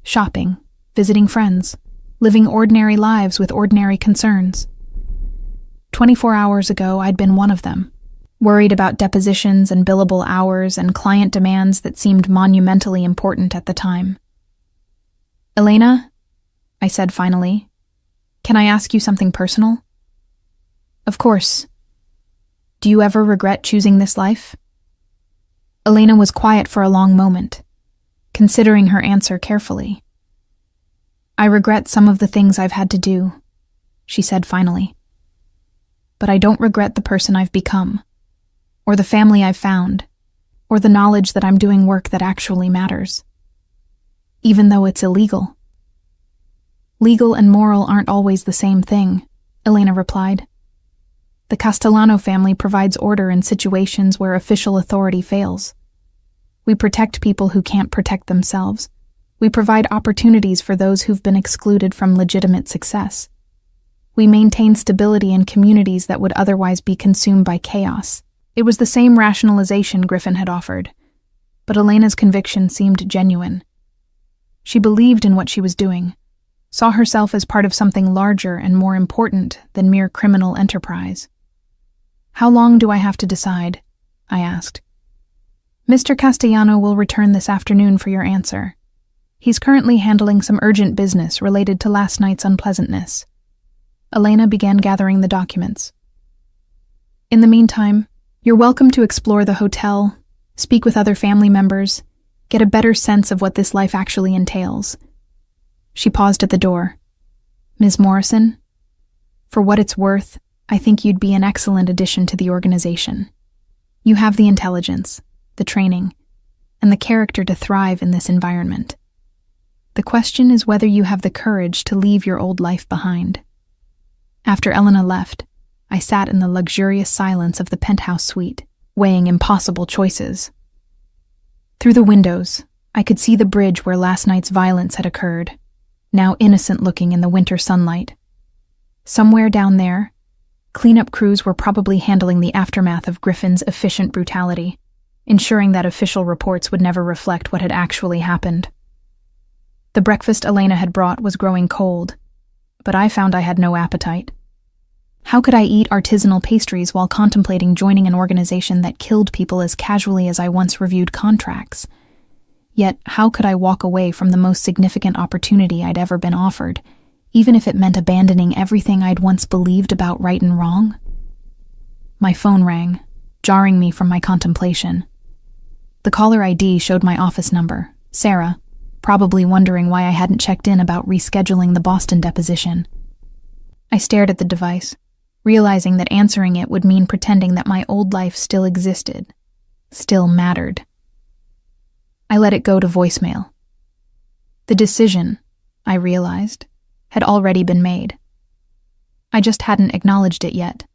shopping, visiting friends, living ordinary lives with ordinary concerns. 24 hours ago, I'd been one of them, worried about depositions and billable hours and client demands that seemed monumentally important at the time. Elena, I said finally, can I ask you something personal? Of course. Do you ever regret choosing this life? Elena was quiet for a long moment, considering her answer carefully. I regret some of the things I've had to do, she said finally. But I don't regret the person I've become, or the family I've found, or the knowledge that I'm doing work that actually matters. Even though it's illegal. Legal and moral aren't always the same thing, Elena replied. The Castellano family provides order in situations where official authority fails. We protect people who can't protect themselves. We provide opportunities for those who've been excluded from legitimate success. We maintain stability in communities that would otherwise be consumed by chaos. It was the same rationalization Griffin had offered, but Elena's conviction seemed genuine. She believed in what she was doing, saw herself as part of something larger and more important than mere criminal enterprise. How long do I have to decide? I asked. Mr. Castellano will return this afternoon for your answer. He's currently handling some urgent business related to last night's unpleasantness. Elena began gathering the documents. In the meantime, you're welcome to explore the hotel, speak with other family members, get a better sense of what this life actually entails. She paused at the door. Ms. Morrison, for what it's worth, I think you'd be an excellent addition to the organization. You have the intelligence, the training, and the character to thrive in this environment. The question is whether you have the courage to leave your old life behind. After Elena left, I sat in the luxurious silence of the penthouse suite, weighing impossible choices. Through the windows, I could see the bridge where last night's violence had occurred, now innocent-looking in the winter sunlight. Somewhere down there, cleanup crews were probably handling the aftermath of Griffin's efficient brutality, ensuring that official reports would never reflect what had actually happened. The breakfast Elena had brought was growing cold, but I found I had no appetite. How could I eat artisanal pastries while contemplating joining an organization that killed people as casually as I once reviewed contracts? Yet, how could I walk away from the most significant opportunity I'd ever been offered, even if it meant abandoning everything I'd once believed about right and wrong? My phone rang, jarring me from my contemplation. The caller ID showed my office number, Sarah, probably wondering why I hadn't checked in about rescheduling the Boston deposition. I stared at the device, realizing that answering it would mean pretending that my old life still existed, still mattered. I let it go to voicemail. The decision, I realized, had already been made. I just hadn't acknowledged it yet.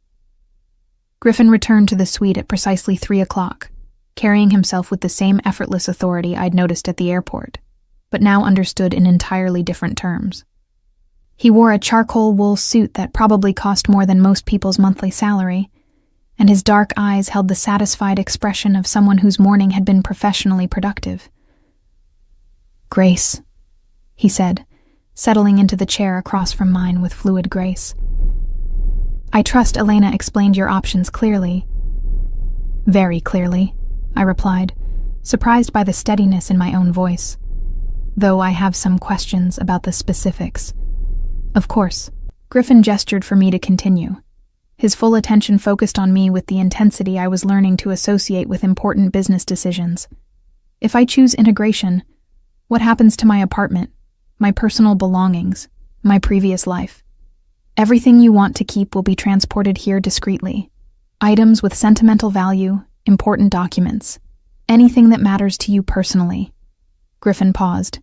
Griffin returned to the suite at precisely 3 o'clock, carrying himself with the same effortless authority I'd noticed at the airport, but now understood in entirely different terms. He wore a charcoal wool suit that probably cost more than most people's monthly salary, and his dark eyes held the satisfied expression of someone whose morning had been professionally productive. "Grace," he said, settling into the chair across from mine with fluid grace. "I trust Elena explained your options clearly." "Very clearly," I replied, surprised by the steadiness in my own voice, though I have some questions about the specifics. Of course. Griffin gestured for me to continue, his full attention focused on me with the intensity I was learning to associate with important business decisions. If I choose integration, what happens to my apartment, my personal belongings, my previous life? Everything you want to keep will be transported here discreetly. Items with sentimental value, important documents, anything that matters to you personally. Griffin paused.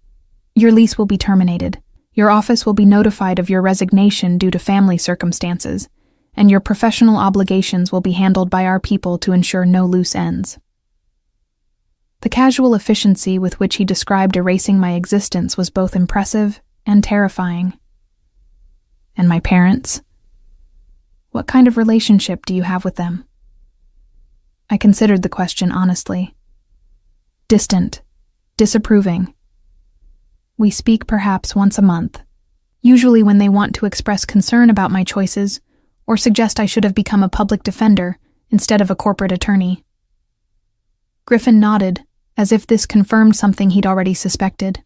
Your lease will be terminated. Your office will be notified of your resignation due to family circumstances, and your professional obligations will be handled by our people to ensure no loose ends. The casual efficiency with which he described erasing my existence was both impressive and terrifying. And my parents? What kind of relationship do you have with them? I considered the question honestly. Distant, disapproving. We speak perhaps once a month, usually when they want to express concern about my choices or suggest I should have become a public defender instead of a corporate attorney. Griffin nodded, as if this confirmed something he'd already suspected.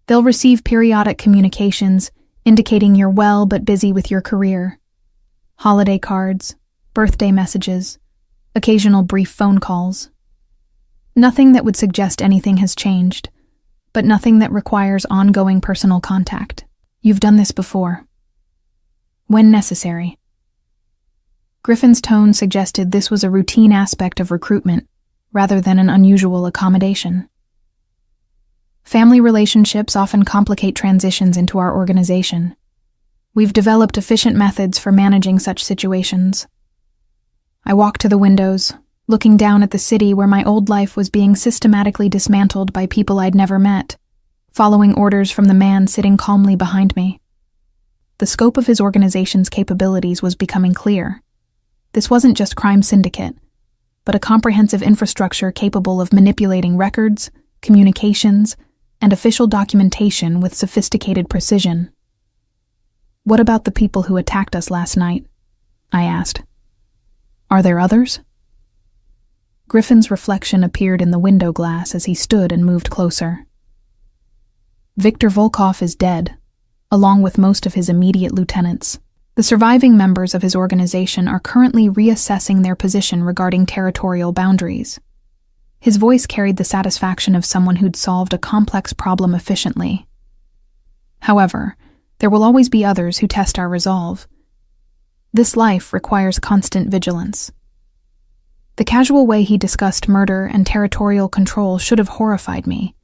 They'll receive periodic communications indicating you're well but busy with your career. Holiday cards, birthday messages, occasional brief phone calls. Nothing that would suggest anything has changed, but nothing that requires ongoing personal contact. You've done this before. When necessary. Griffin's tone suggested this was a routine aspect of recruitment, rather than an unusual accommodation. Family relationships often complicate transitions into our organization. We've developed efficient methods for managing such situations. I walked to the windows, looking down at the city where my old life was being systematically dismantled by people I'd never met, following orders from the man sitting calmly behind me. The scope of his organization's capabilities was becoming clear. This wasn't just crime syndicate, but a comprehensive infrastructure capable of manipulating records, communications, and official documentation with sophisticated precision. What about the people who attacked us last night? I asked. Are there others? Griffin's reflection appeared in the window glass as he stood and moved closer. Viktor Volkov is dead, along with most of his immediate lieutenants. The surviving members of his organization are currently reassessing their position regarding territorial boundaries. His voice carried the satisfaction of someone who'd solved a complex problem efficiently. However, there will always be others who test our resolve. This life requires constant vigilance. The casual way he discussed murder and territorial control should have horrified me.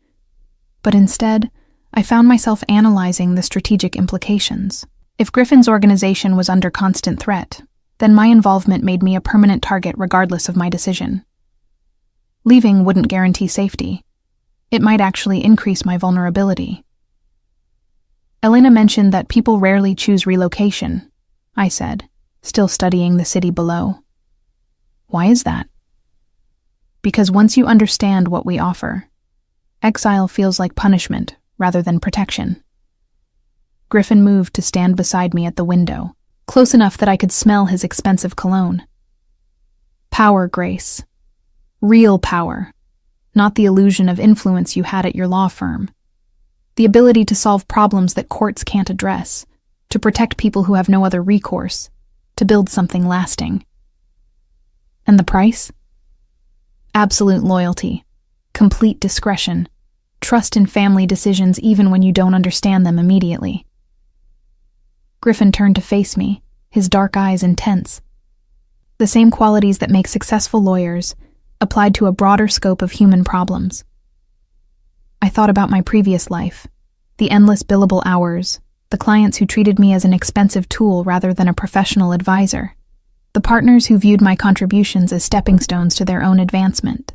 But instead, I found myself analyzing the strategic implications. If Griffin's organization was under constant threat, then my involvement made me a permanent target regardless of my decision. Leaving wouldn't guarantee safety. It might actually increase my vulnerability. Elena mentioned that people rarely choose relocation, I said, still studying the city below. Why is that? Because once you understand what we offer, exile feels like punishment rather than protection. Griffin moved to stand beside me at the window, close enough that I could smell his expensive cologne. Power, Grace. Real power, not the illusion of influence you had at your law firm. The ability to solve problems that courts can't address, to protect people who have no other recourse, to build something lasting. And the price? Absolute loyalty, complete discretion, trust in family decisions even when you don't understand them immediately. Griffin turned to face me, his dark eyes intense. The same qualities that make successful lawyers applied to a broader scope of human problems. I thought about my previous life, the endless billable hours, the clients who treated me as an expensive tool rather than a professional advisor, the partners who viewed my contributions as stepping stones to their own advancement.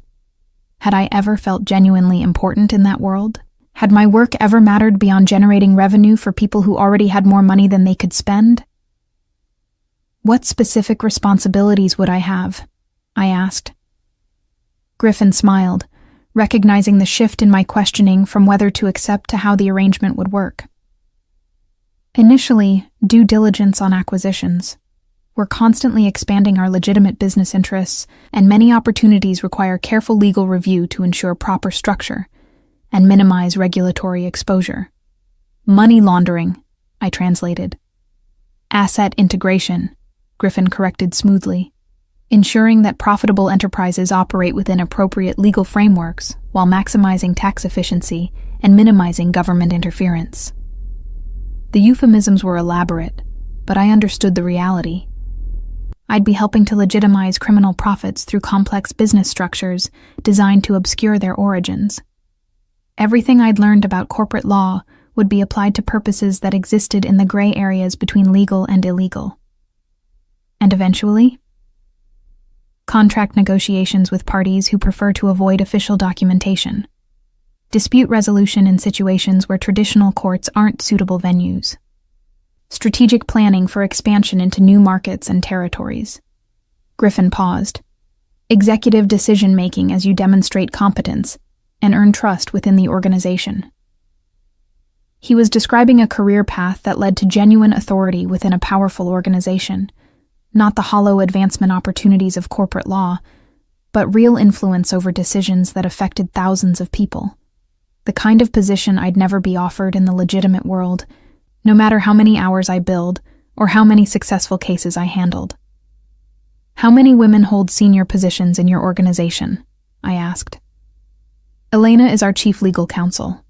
Had I ever felt genuinely important in that world? Had my work ever mattered beyond generating revenue for people who already had more money than they could spend? What specific responsibilities would I have? I asked. Griffin smiled, recognizing the shift in my questioning from whether to accept to how the arrangement would work. Initially, due diligence on acquisitions. We're constantly expanding our legitimate business interests, and many opportunities require careful legal review to ensure proper structure and minimize regulatory exposure. Money laundering, I translated. Asset integration, Griffin corrected smoothly. Ensuring that profitable enterprises operate within appropriate legal frameworks while maximizing tax efficiency and minimizing government interference. The euphemisms were elaborate, but I understood the reality. I'd be helping to legitimize criminal profits through complex business structures designed to obscure their origins. Everything I'd learned about corporate law would be applied to purposes that existed in the gray areas between legal and illegal. And eventually, contract negotiations with parties who prefer to avoid official documentation. Dispute resolution in situations where traditional courts aren't suitable venues. Strategic planning for expansion into new markets and territories. Griffin paused. Executive decision-making as you demonstrate competence and earn trust within the organization. He was describing a career path that led to genuine authority within a powerful organization, not the hollow advancement opportunities of corporate law, but real influence over decisions that affected thousands of people. The kind of position I'd never be offered in the legitimate world, no matter how many hours I billed or how many successful cases I handled. How many women hold senior positions in your organization? I asked. Elena is our chief legal counsel.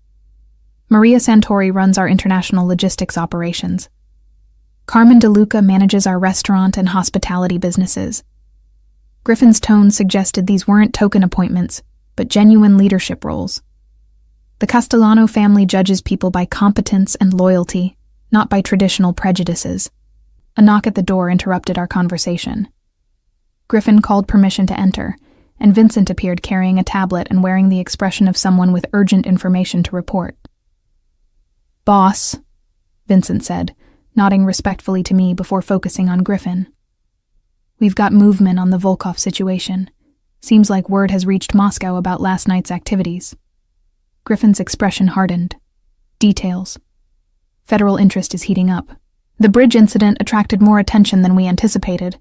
Maria Santori runs our international logistics operations. Carmen DeLuca manages our restaurant and hospitality businesses. Griffin's tone suggested these weren't token appointments, but genuine leadership roles. The Castellano family judges people by competence and loyalty, not by traditional prejudices. A knock at the door interrupted our conversation. Griffin called permission to enter, and Vincent appeared carrying a tablet and wearing the expression of someone with urgent information to report. "Boss," Vincent said, nodding respectfully to me before focusing on Griffin. "We've got movement on the Volkov situation. Seems like word has reached Moscow about last night's activities." Griffin's expression hardened. "Details. Federal interest is heating up. The bridge incident attracted more attention than we anticipated,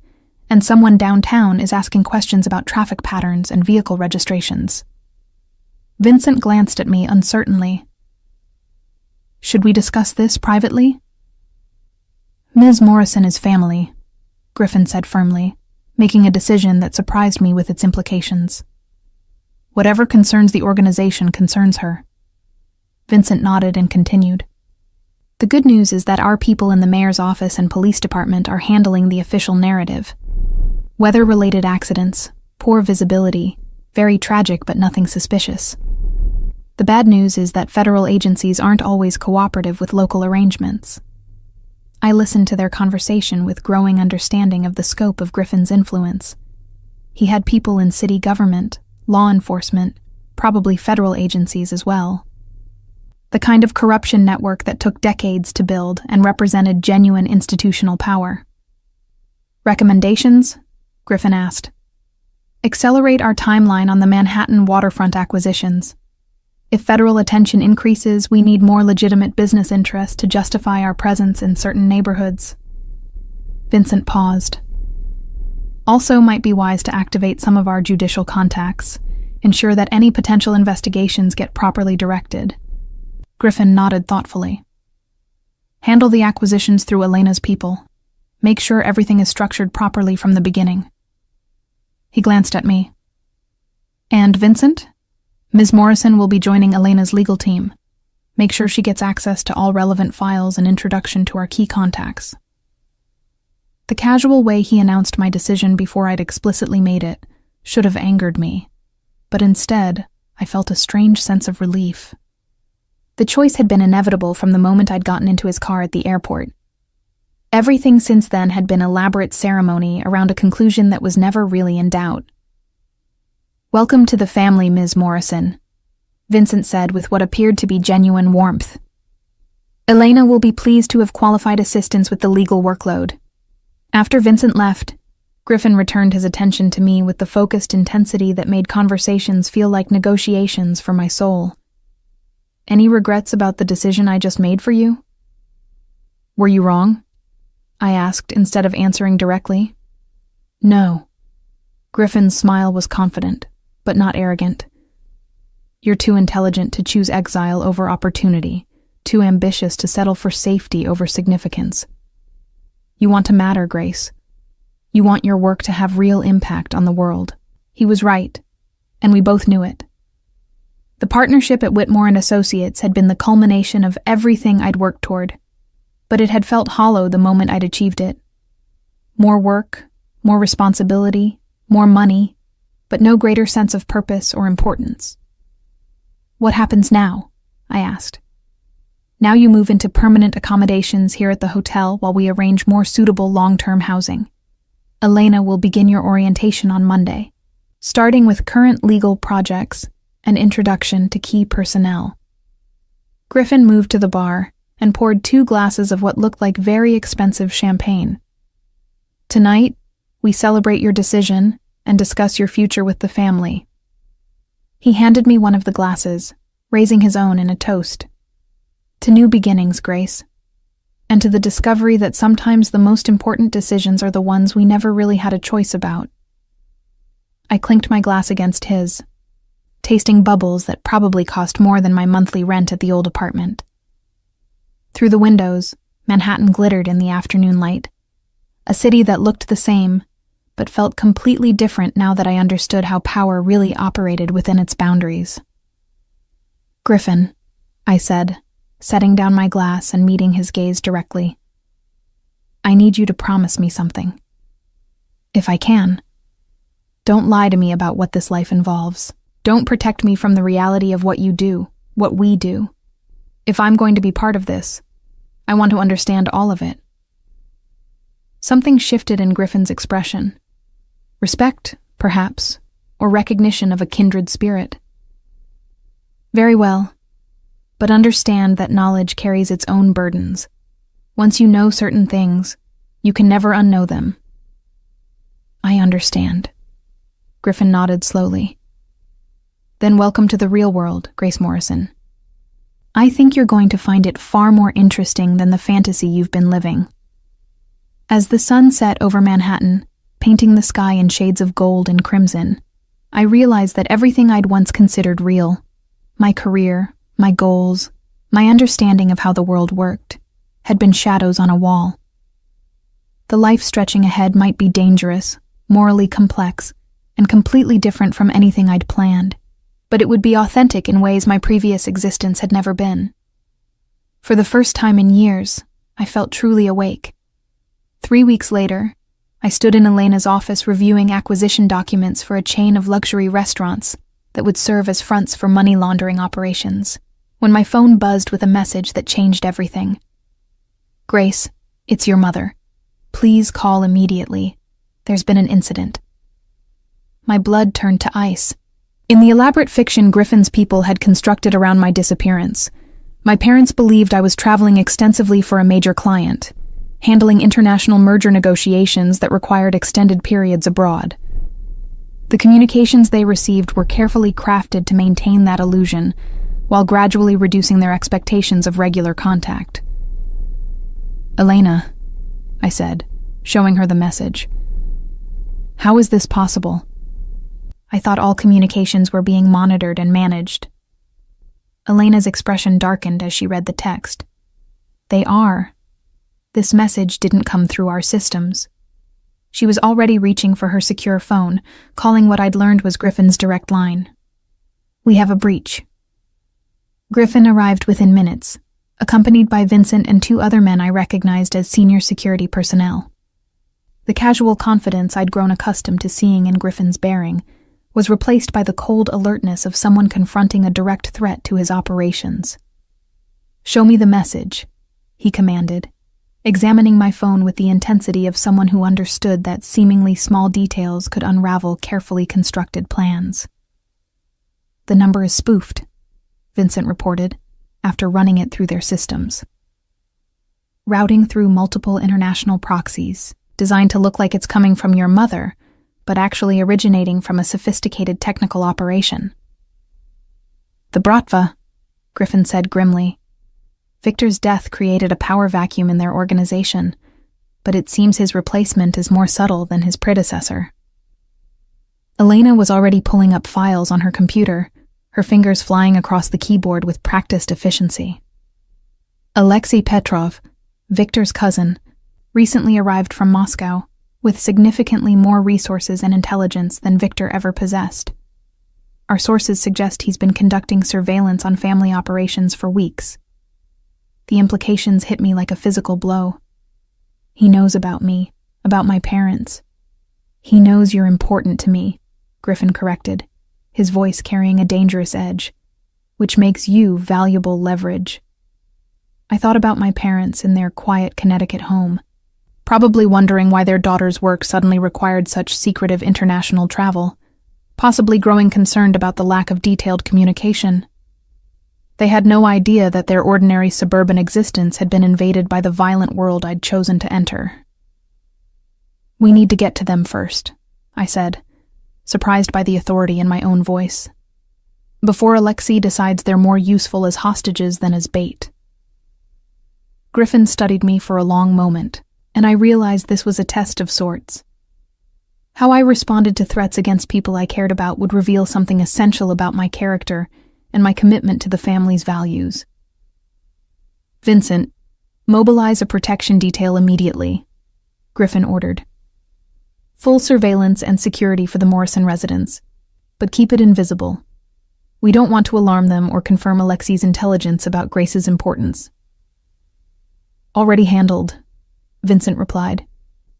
and someone downtown is asking questions about traffic patterns and vehicle registrations." Vincent glanced at me uncertainly. "Should we discuss this privately?" "Ms. Morrison is family," Griffin said firmly, making a decision that surprised me with its implications. "Whatever concerns the organization concerns her." Vincent nodded and continued. "The good news is that our people in the mayor's office and police department are handling the official narrative. Weather-related accidents, poor visibility, very tragic but nothing suspicious. The bad news is that federal agencies aren't always cooperative with local arrangements." I listened to their conversation with growing understanding of the scope of Griffin's influence. He had people in city government, law enforcement, probably federal agencies as well. The kind of corruption network that took decades to build and represented genuine institutional power. "Recommendations?" Griffin asked. "Accelerate our timeline on the Manhattan waterfront acquisitions. If federal attention increases, we need more legitimate business interests to justify our presence in certain neighborhoods." Vincent paused. "Also might be wise to activate some of our judicial contacts, ensure that any potential investigations get properly directed." Griffin nodded thoughtfully. "Handle the acquisitions through Elena's people. Make sure everything is structured properly from the beginning." He glanced at me. "And Vincent? Ms. Morrison will be joining Elena's legal team. Make sure she gets access to all relevant files and introduction to our key contacts." The casual way he announced my decision before I'd explicitly made it should have angered me, but instead, I felt a strange sense of relief. The choice had been inevitable from the moment I'd gotten into his car at the airport. Everything since then had been elaborate ceremony around a conclusion that was never really in doubt. "Welcome to the family, Ms. Morrison," Vincent said with what appeared to be genuine warmth. "Elena will be pleased to have qualified assistance with the legal workload." After Vincent left, Griffin returned his attention to me with the focused intensity that made conversations feel like negotiations for my soul. "Any regrets about the decision I just made for you?" "Were you wrong?" I asked instead of answering directly. "No." Griffin's smile was confident, but not arrogant. "You're too intelligent to choose exile over opportunity, too ambitious to settle for safety over significance. You want to matter, Grace. You want your work to have real impact on the world." He was right, and we both knew it. The partnership at Whitmore and Associates had been the culmination of everything I'd worked toward, but it had felt hollow the moment I'd achieved it. More work, more responsibility, more money, but no greater sense of purpose or importance. "What happens now?" I asked. "Now you move into permanent accommodations here at the hotel while we arrange more suitable long-term housing. Elena will begin your orientation on Monday, starting with current legal projects and introduction to key personnel." Griffin moved to the bar and poured 2 glasses of what looked like very expensive champagne. "Tonight, we celebrate your decision and discuss your future with the family." He handed me one of the glasses, raising his own in a toast. "To new beginnings, Grace, and to the discovery that sometimes the most important decisions are the ones we never really had a choice about." I clinked my glass against his, tasting bubbles that probably cost more than my monthly rent at the old apartment. Through the windows, Manhattan glittered in the afternoon light, a city that looked the same, but felt completely different now that I understood how power really operated within its boundaries. Griffin, I said, setting down my glass and meeting his gaze directly. I need you to promise me something. If I can. Don't lie to me about what this life involves. Don't protect me from the reality of what you do, what we do. If I'm going to be part of this, I want to understand all of it. Something shifted in Griffin's expression. Respect, perhaps, or recognition of a kindred spirit. Very well, but understand that knowledge carries its own burdens. Once you know certain things, you can never unknow them. I understand. Griffin nodded slowly. Then welcome to the real world, Grace Morrison. I think you're going to find it far more interesting than the fantasy you've been living. As the sun set over Manhattan, painting the sky in shades of gold and crimson, I realized that everything I'd once considered real, my career, my goals, my understanding of how the world worked, had been shadows on a wall. The life stretching ahead might be dangerous, morally complex, and completely different from anything I'd planned, but it would be authentic in ways my previous existence had never been. For the first time in years, I felt truly awake. 3 weeks later, I stood in Elena's office reviewing acquisition documents for a chain of luxury restaurants that would serve as fronts for money laundering operations, when my phone buzzed with a message that changed everything. Grace, it's your mother. Please call immediately. There's been an incident. My blood turned to ice. In the elaborate fiction Griffin's people had constructed around my disappearance, my parents believed I was traveling extensively for a major client, handling international merger negotiations that required extended periods abroad. The communications they received were carefully crafted to maintain that illusion, while gradually reducing their expectations of regular contact. Elena, I said, showing her the message. How is this possible? I thought all communications were being monitored and managed. Elena's expression darkened as she read the text. They are. This message didn't come through our systems. She was already reaching for her secure phone, calling what I'd learned was Griffin's direct line. We have a breach. Griffin arrived within minutes, accompanied by Vincent and 2 other men I recognized as senior security personnel. The casual confidence I'd grown accustomed to seeing in Griffin's bearing was replaced by the cold alertness of someone confronting a direct threat to his operations. Show me the message, he commanded, examining my phone with the intensity of someone who understood that seemingly small details could unravel carefully constructed plans. The number is spoofed, Vincent reported, after running it through their systems. Routing through multiple international proxies, designed to look like it's coming from your mother, but actually originating from a sophisticated technical operation. The Bratva, Griffin said grimly. Victor's death created a power vacuum in their organization, but it seems his replacement is more subtle than his predecessor. Elena was already pulling up files on her computer, her fingers flying across the keyboard with practiced efficiency. Alexei Petrov, Victor's cousin, recently arrived from Moscow, with significantly more resources and intelligence than Victor ever possessed. Our sources suggest he's been conducting surveillance on family operations for weeks. The implications hit me like a physical blow. He knows about me, about my parents. He knows you're important to me, Griffin corrected, his voice carrying a dangerous edge, which makes you valuable leverage. I thought about my parents in their quiet Connecticut home, probably wondering why their daughter's work suddenly required such secretive international travel, possibly growing concerned about the lack of detailed communication. They had no idea that their ordinary suburban existence had been invaded by the violent world I'd chosen to enter. We need to get to them first, I said, surprised by the authority in my own voice, before Alexei decides they're more useful as hostages than as bait. Griffin studied me for a long moment, and I realized this was a test of sorts. How I responded to threats against people I cared about would reveal something essential about my character and my commitment to the family's values. Vincent, mobilize a protection detail immediately, Griffin ordered. Full surveillance and security for the Morrison residence, but keep it invisible. We don't want to alarm them or confirm Alexei's intelligence about Grace's importance. Already handled, Vincent replied,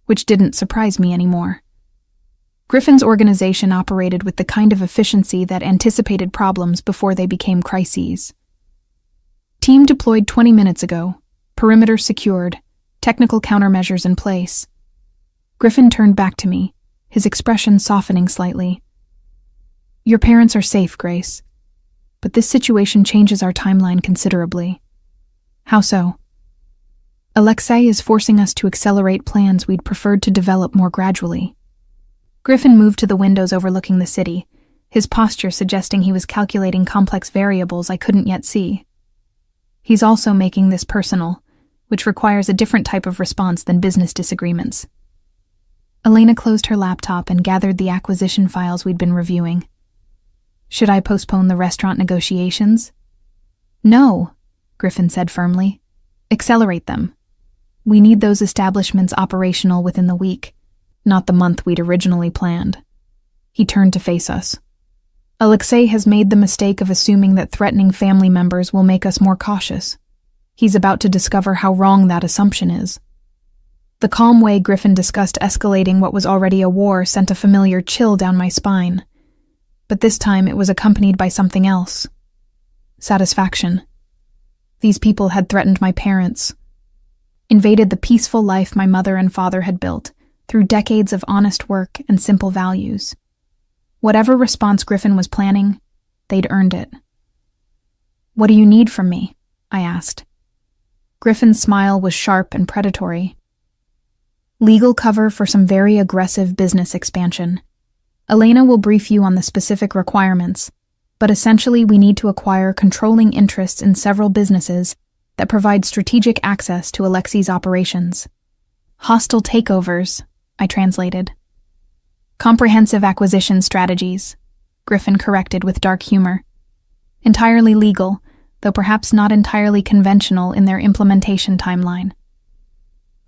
which didn't surprise me anymore. Griffin's organization operated with the kind of efficiency that anticipated problems before they became crises. Team deployed 20 minutes ago, perimeter secured, technical countermeasures in place. Griffin turned back to me, his expression softening slightly. Your parents are safe, Grace, but this situation changes our timeline considerably. How so? Alexei is forcing us to accelerate plans we'd preferred to develop more gradually. Griffin moved to the windows overlooking the city, his posture suggesting he was calculating complex variables I couldn't yet see. He's also making this personal, which requires a different type of response than business disagreements. Elena closed her laptop and gathered the acquisition files we'd been reviewing. Should I postpone the restaurant negotiations? No, Griffin said firmly. Accelerate them. We need those establishments operational within the week, not the month we'd originally planned. He turned to face us. Alexei has made the mistake of assuming that threatening family members will make us more cautious. He's about to discover how wrong that assumption is. The calm way Griffin discussed escalating what was already a war sent a familiar chill down my spine. But this time it was accompanied by something else. Satisfaction. These people had threatened my parents, invaded the peaceful life my mother and father had built through decades of honest work and simple values. Whatever response Griffin was planning, they'd earned it. What do you need from me? I asked. Griffin's smile was sharp and predatory. Legal cover for some very aggressive business expansion. Elena will brief you on the specific requirements, but essentially we need to acquire controlling interests in several businesses that provide strategic access to Alexei's operations. Hostile takeovers, I translated. Comprehensive acquisition strategies, Griffin corrected with dark humor. Entirely legal, though perhaps not entirely conventional in their implementation timeline.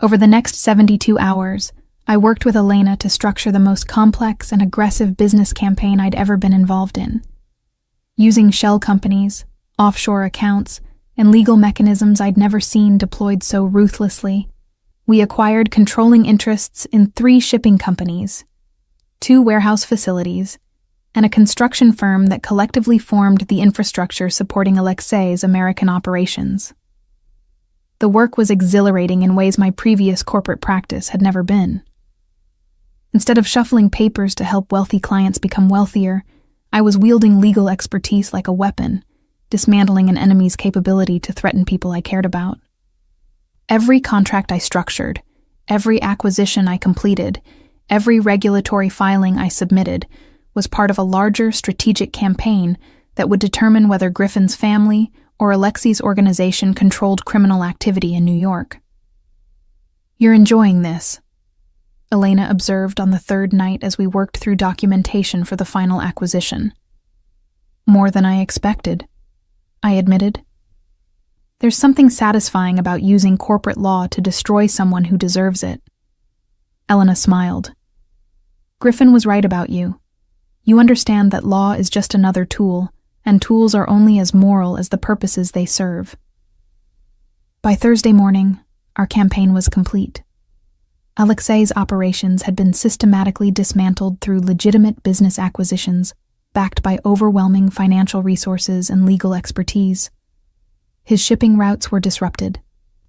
Over the next 72 hours, I worked with Elena to structure the most complex and aggressive business campaign I'd ever been involved in. Using shell companies, offshore accounts, and legal mechanisms I'd never seen deployed so ruthlessly, we acquired controlling interests in 3 shipping companies, 2 warehouse facilities, and a construction firm that collectively formed the infrastructure supporting Alexei's American operations. The work was exhilarating in ways my previous corporate practice had never been. Instead of shuffling papers to help wealthy clients become wealthier, I was wielding legal expertise like a weapon, dismantling an enemy's capability to threaten people I cared about. Every contract I structured, every acquisition I completed, every regulatory filing I submitted was part of a larger strategic campaign that would determine whether Griffin's family or Alexei's organization controlled criminal activity in New York. You're enjoying this, Elena observed on the 3rd night as we worked through documentation for the final acquisition. More than I expected, I admitted. There's something satisfying about using corporate law to destroy someone who deserves it. Elena smiled. Griffin was right about you. You understand that law is just another tool, and tools are only as moral as the purposes they serve. By Thursday morning, our campaign was complete. Alexei's operations had been systematically dismantled through legitimate business acquisitions, backed by overwhelming financial resources and legal expertise. His shipping routes were disrupted.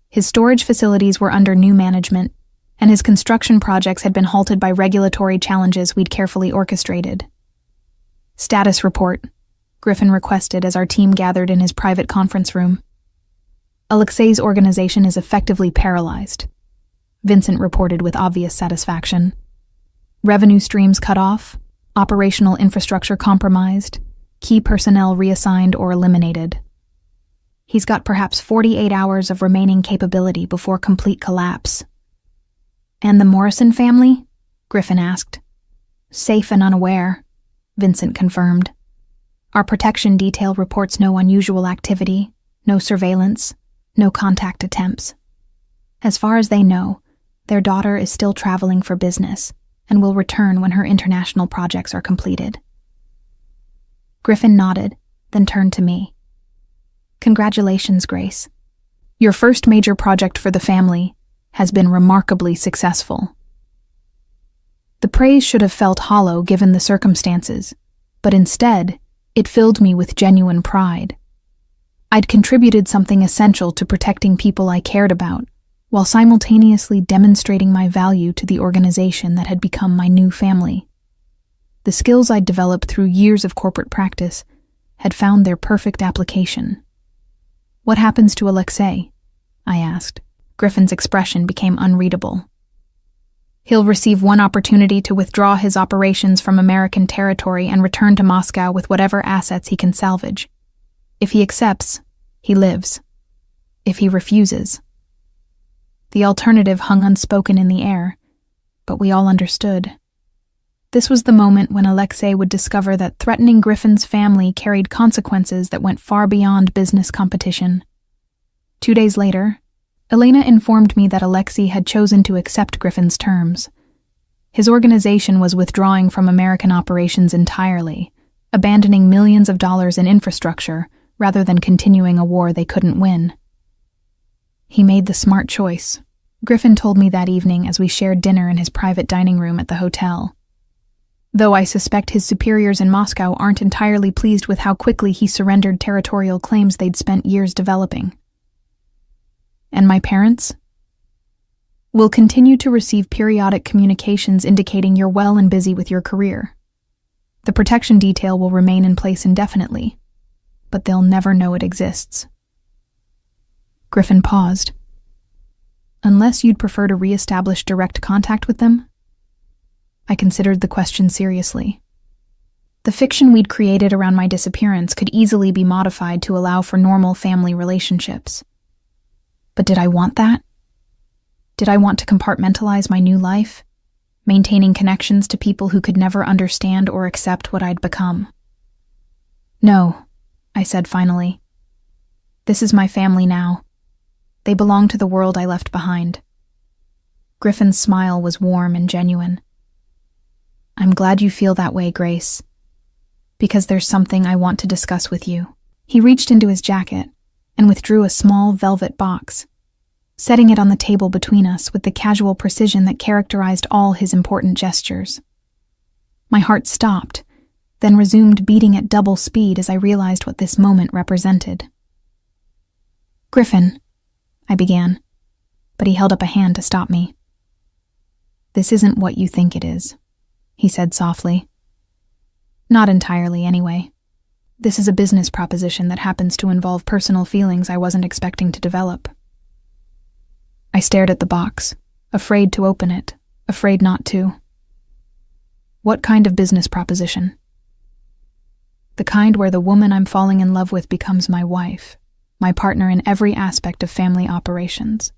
His storage facilities were under new management, and his construction projects had been halted by regulatory challenges we'd carefully orchestrated. Status report, Griffin requested as our team gathered in his private conference room. Alexei's organization is effectively paralyzed, Vincent reported with obvious satisfaction. Revenue streams cut off, operational infrastructure compromised, key personnel reassigned or eliminated. He's got perhaps 48 hours of remaining capability before complete collapse. And the Morrison family? Griffin asked. Safe and unaware, Vincent confirmed. Our protection detail reports no unusual activity, no surveillance, no contact attempts. As far as they know, their daughter is still traveling for business and will return when her international projects are completed. Griffin nodded, then turned to me. "Congratulations, Grace. Your first major project for the family has been remarkably successful." The praise should have felt hollow given the circumstances, but instead, it filled me with genuine pride. I'd contributed something essential to protecting people I cared about, while simultaneously demonstrating my value to the organization that had become my new family. The skills I'd developed through years of corporate practice had found their perfect application. "What happens to Alexei?" I asked. Griffin's expression became unreadable. "He'll receive one opportunity to withdraw his operations from American territory and return to Moscow with whatever assets he can salvage. If he accepts, he lives. If he refuses..." The alternative hung unspoken in the air, but we all understood. This was the moment when Alexei would discover that threatening Griffin's family carried consequences that went far beyond business competition. 2 days later, Elena informed me that Alexei had chosen to accept Griffin's terms. His organization was withdrawing from American operations entirely, abandoning millions of dollars in infrastructure rather than continuing a war they couldn't win. He made the smart choice, Griffin told me that evening as we shared dinner in his private dining room at the hotel. Though I suspect his superiors in Moscow aren't entirely pleased with how quickly he surrendered territorial claims they'd spent years developing. "And my parents?" "Will continue to receive periodic communications indicating you're well and busy with your career. The protection detail will remain in place indefinitely, but they'll never know it exists." Griffin paused. "Unless you'd prefer to re-establish direct contact with them?" I considered the question seriously. The fiction we'd created around my disappearance could easily be modified to allow for normal family relationships. But did I want that? Did I want to compartmentalize my new life, maintaining connections to people who could never understand or accept what I'd become? "No," I said finally. "This is my family now. They belong to the world I left behind." Griffin's smile was warm and genuine. "I'm glad you feel that way, Grace, because there's something I want to discuss with you." He reached into his jacket and withdrew a small velvet box, setting it on the table between us with the casual precision that characterized all his important gestures. My heart stopped, then resumed beating at double speed as I realized what this moment represented. "Griffin," I began, but he held up a hand to stop me. "This isn't what you think it is," he said softly. "Not entirely, anyway. This is a business proposition that happens to involve personal feelings I wasn't expecting to develop." I stared at the box, afraid to open it, afraid not to. "What kind of business proposition?" "The kind where the woman I'm falling in love with becomes my wife, my partner in every aspect of family operations,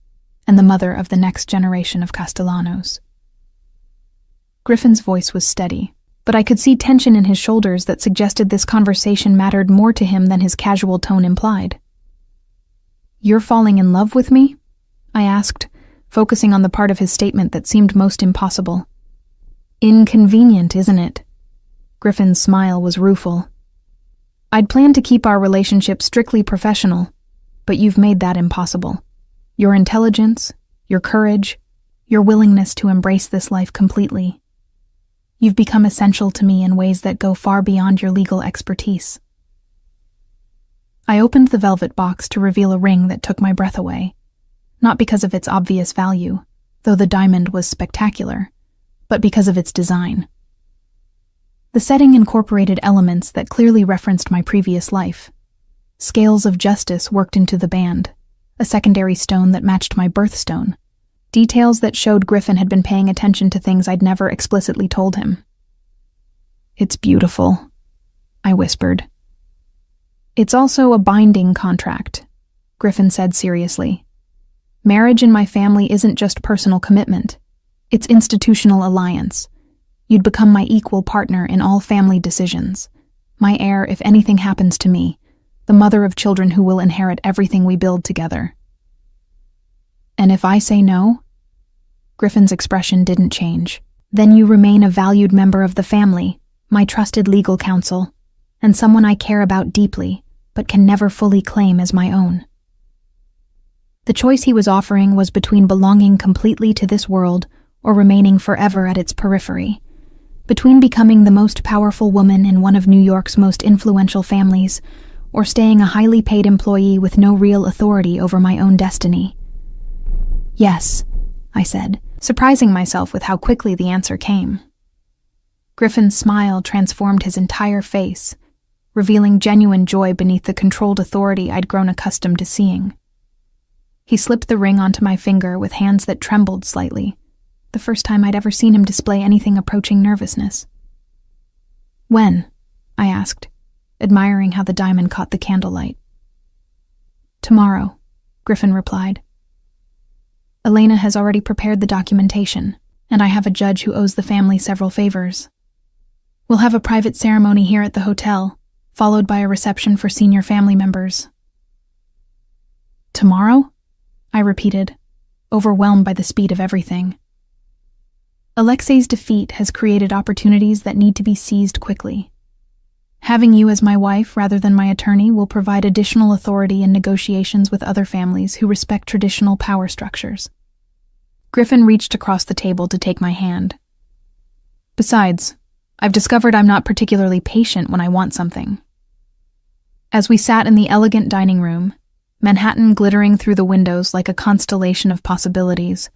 and the mother of the next generation of Castellanos." Griffin's voice was steady, but I could see tension in his shoulders that suggested this conversation mattered more to him than his casual tone implied. "You're falling in love with me?" I asked, focusing on the part of his statement that seemed most impossible. "Inconvenient, isn't it?" Griffin's smile was rueful. "I'd planned to keep our relationship strictly professional, but you've made that impossible. Your intelligence, your courage, your willingness to embrace this life completely. You've become essential to me in ways that go far beyond your legal expertise." I opened the velvet box to reveal a ring that took my breath away, not because of its obvious value, though the diamond was spectacular, but because of its design. The setting incorporated elements that clearly referenced my previous life. Scales of justice worked into the band, a secondary stone that matched my birthstone, details that showed Griffin had been paying attention to things I'd never explicitly told him. "It's beautiful," I whispered. "It's also a binding contract," Griffin said seriously. "Marriage in my family isn't just personal commitment. It's institutional alliance. You'd become my equal partner in all family decisions. My heir if anything happens to me, the mother of children who will inherit everything we build together." "And if I say no?" Griffin's expression didn't change. "Then you remain a valued member of the family, my trusted legal counsel, and someone I care about deeply, but can never fully claim as my own. The choice he was offering was between belonging completely to this world or remaining forever at its periphery, between becoming the most powerful woman in one of New York's most influential families, or staying a highly paid employee with no real authority over my own destiny. Yes, I said, surprising myself with how quickly the answer came. Griffin's smile transformed his entire face, revealing genuine joy beneath the controlled authority I'd grown accustomed to seeing. He slipped the ring onto my finger with hands that trembled slightly, the first time I'd ever seen him display anything approaching nervousness. "When?" I asked, admiring how the diamond caught the candlelight. "Tomorrow," Griffin replied. "Elena has already prepared the documentation, and I have a judge who owes the family several favors. We'll have a private ceremony here at the hotel, followed by a reception for senior family members." "Tomorrow?" I repeated, overwhelmed by the speed of everything. "Alexei's defeat has created opportunities that need to be seized quickly. Having you as my wife rather than my attorney will provide additional authority in negotiations with other families who respect traditional power structures." Griffin reached across the table to take my hand. "Besides, I've discovered I'm not particularly patient when I want something." As we sat in the elegant dining room, Manhattan glittering through the windows like a constellation of possibilities,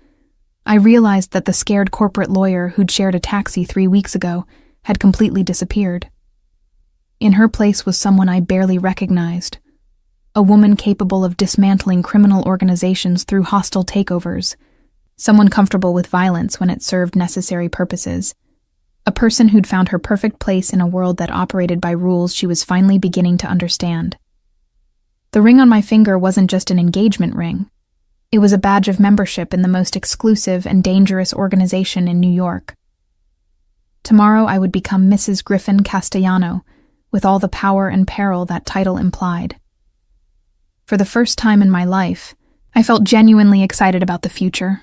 I realized that the scared corporate lawyer who'd shared a taxi 3 weeks ago had completely disappeared. In her place was someone I barely recognized, a woman capable of dismantling criminal organizations through hostile takeovers, someone comfortable with violence when it served necessary purposes, a person who'd found her perfect place in a world that operated by rules she was finally beginning to understand. The ring on my finger wasn't just an engagement ring. It was a badge of membership in the most exclusive and dangerous organization in New York. Tomorrow I would become Mrs. Griffin Castellano, with all the power and peril that title implied. For the first time in my life, I felt genuinely excited about the future.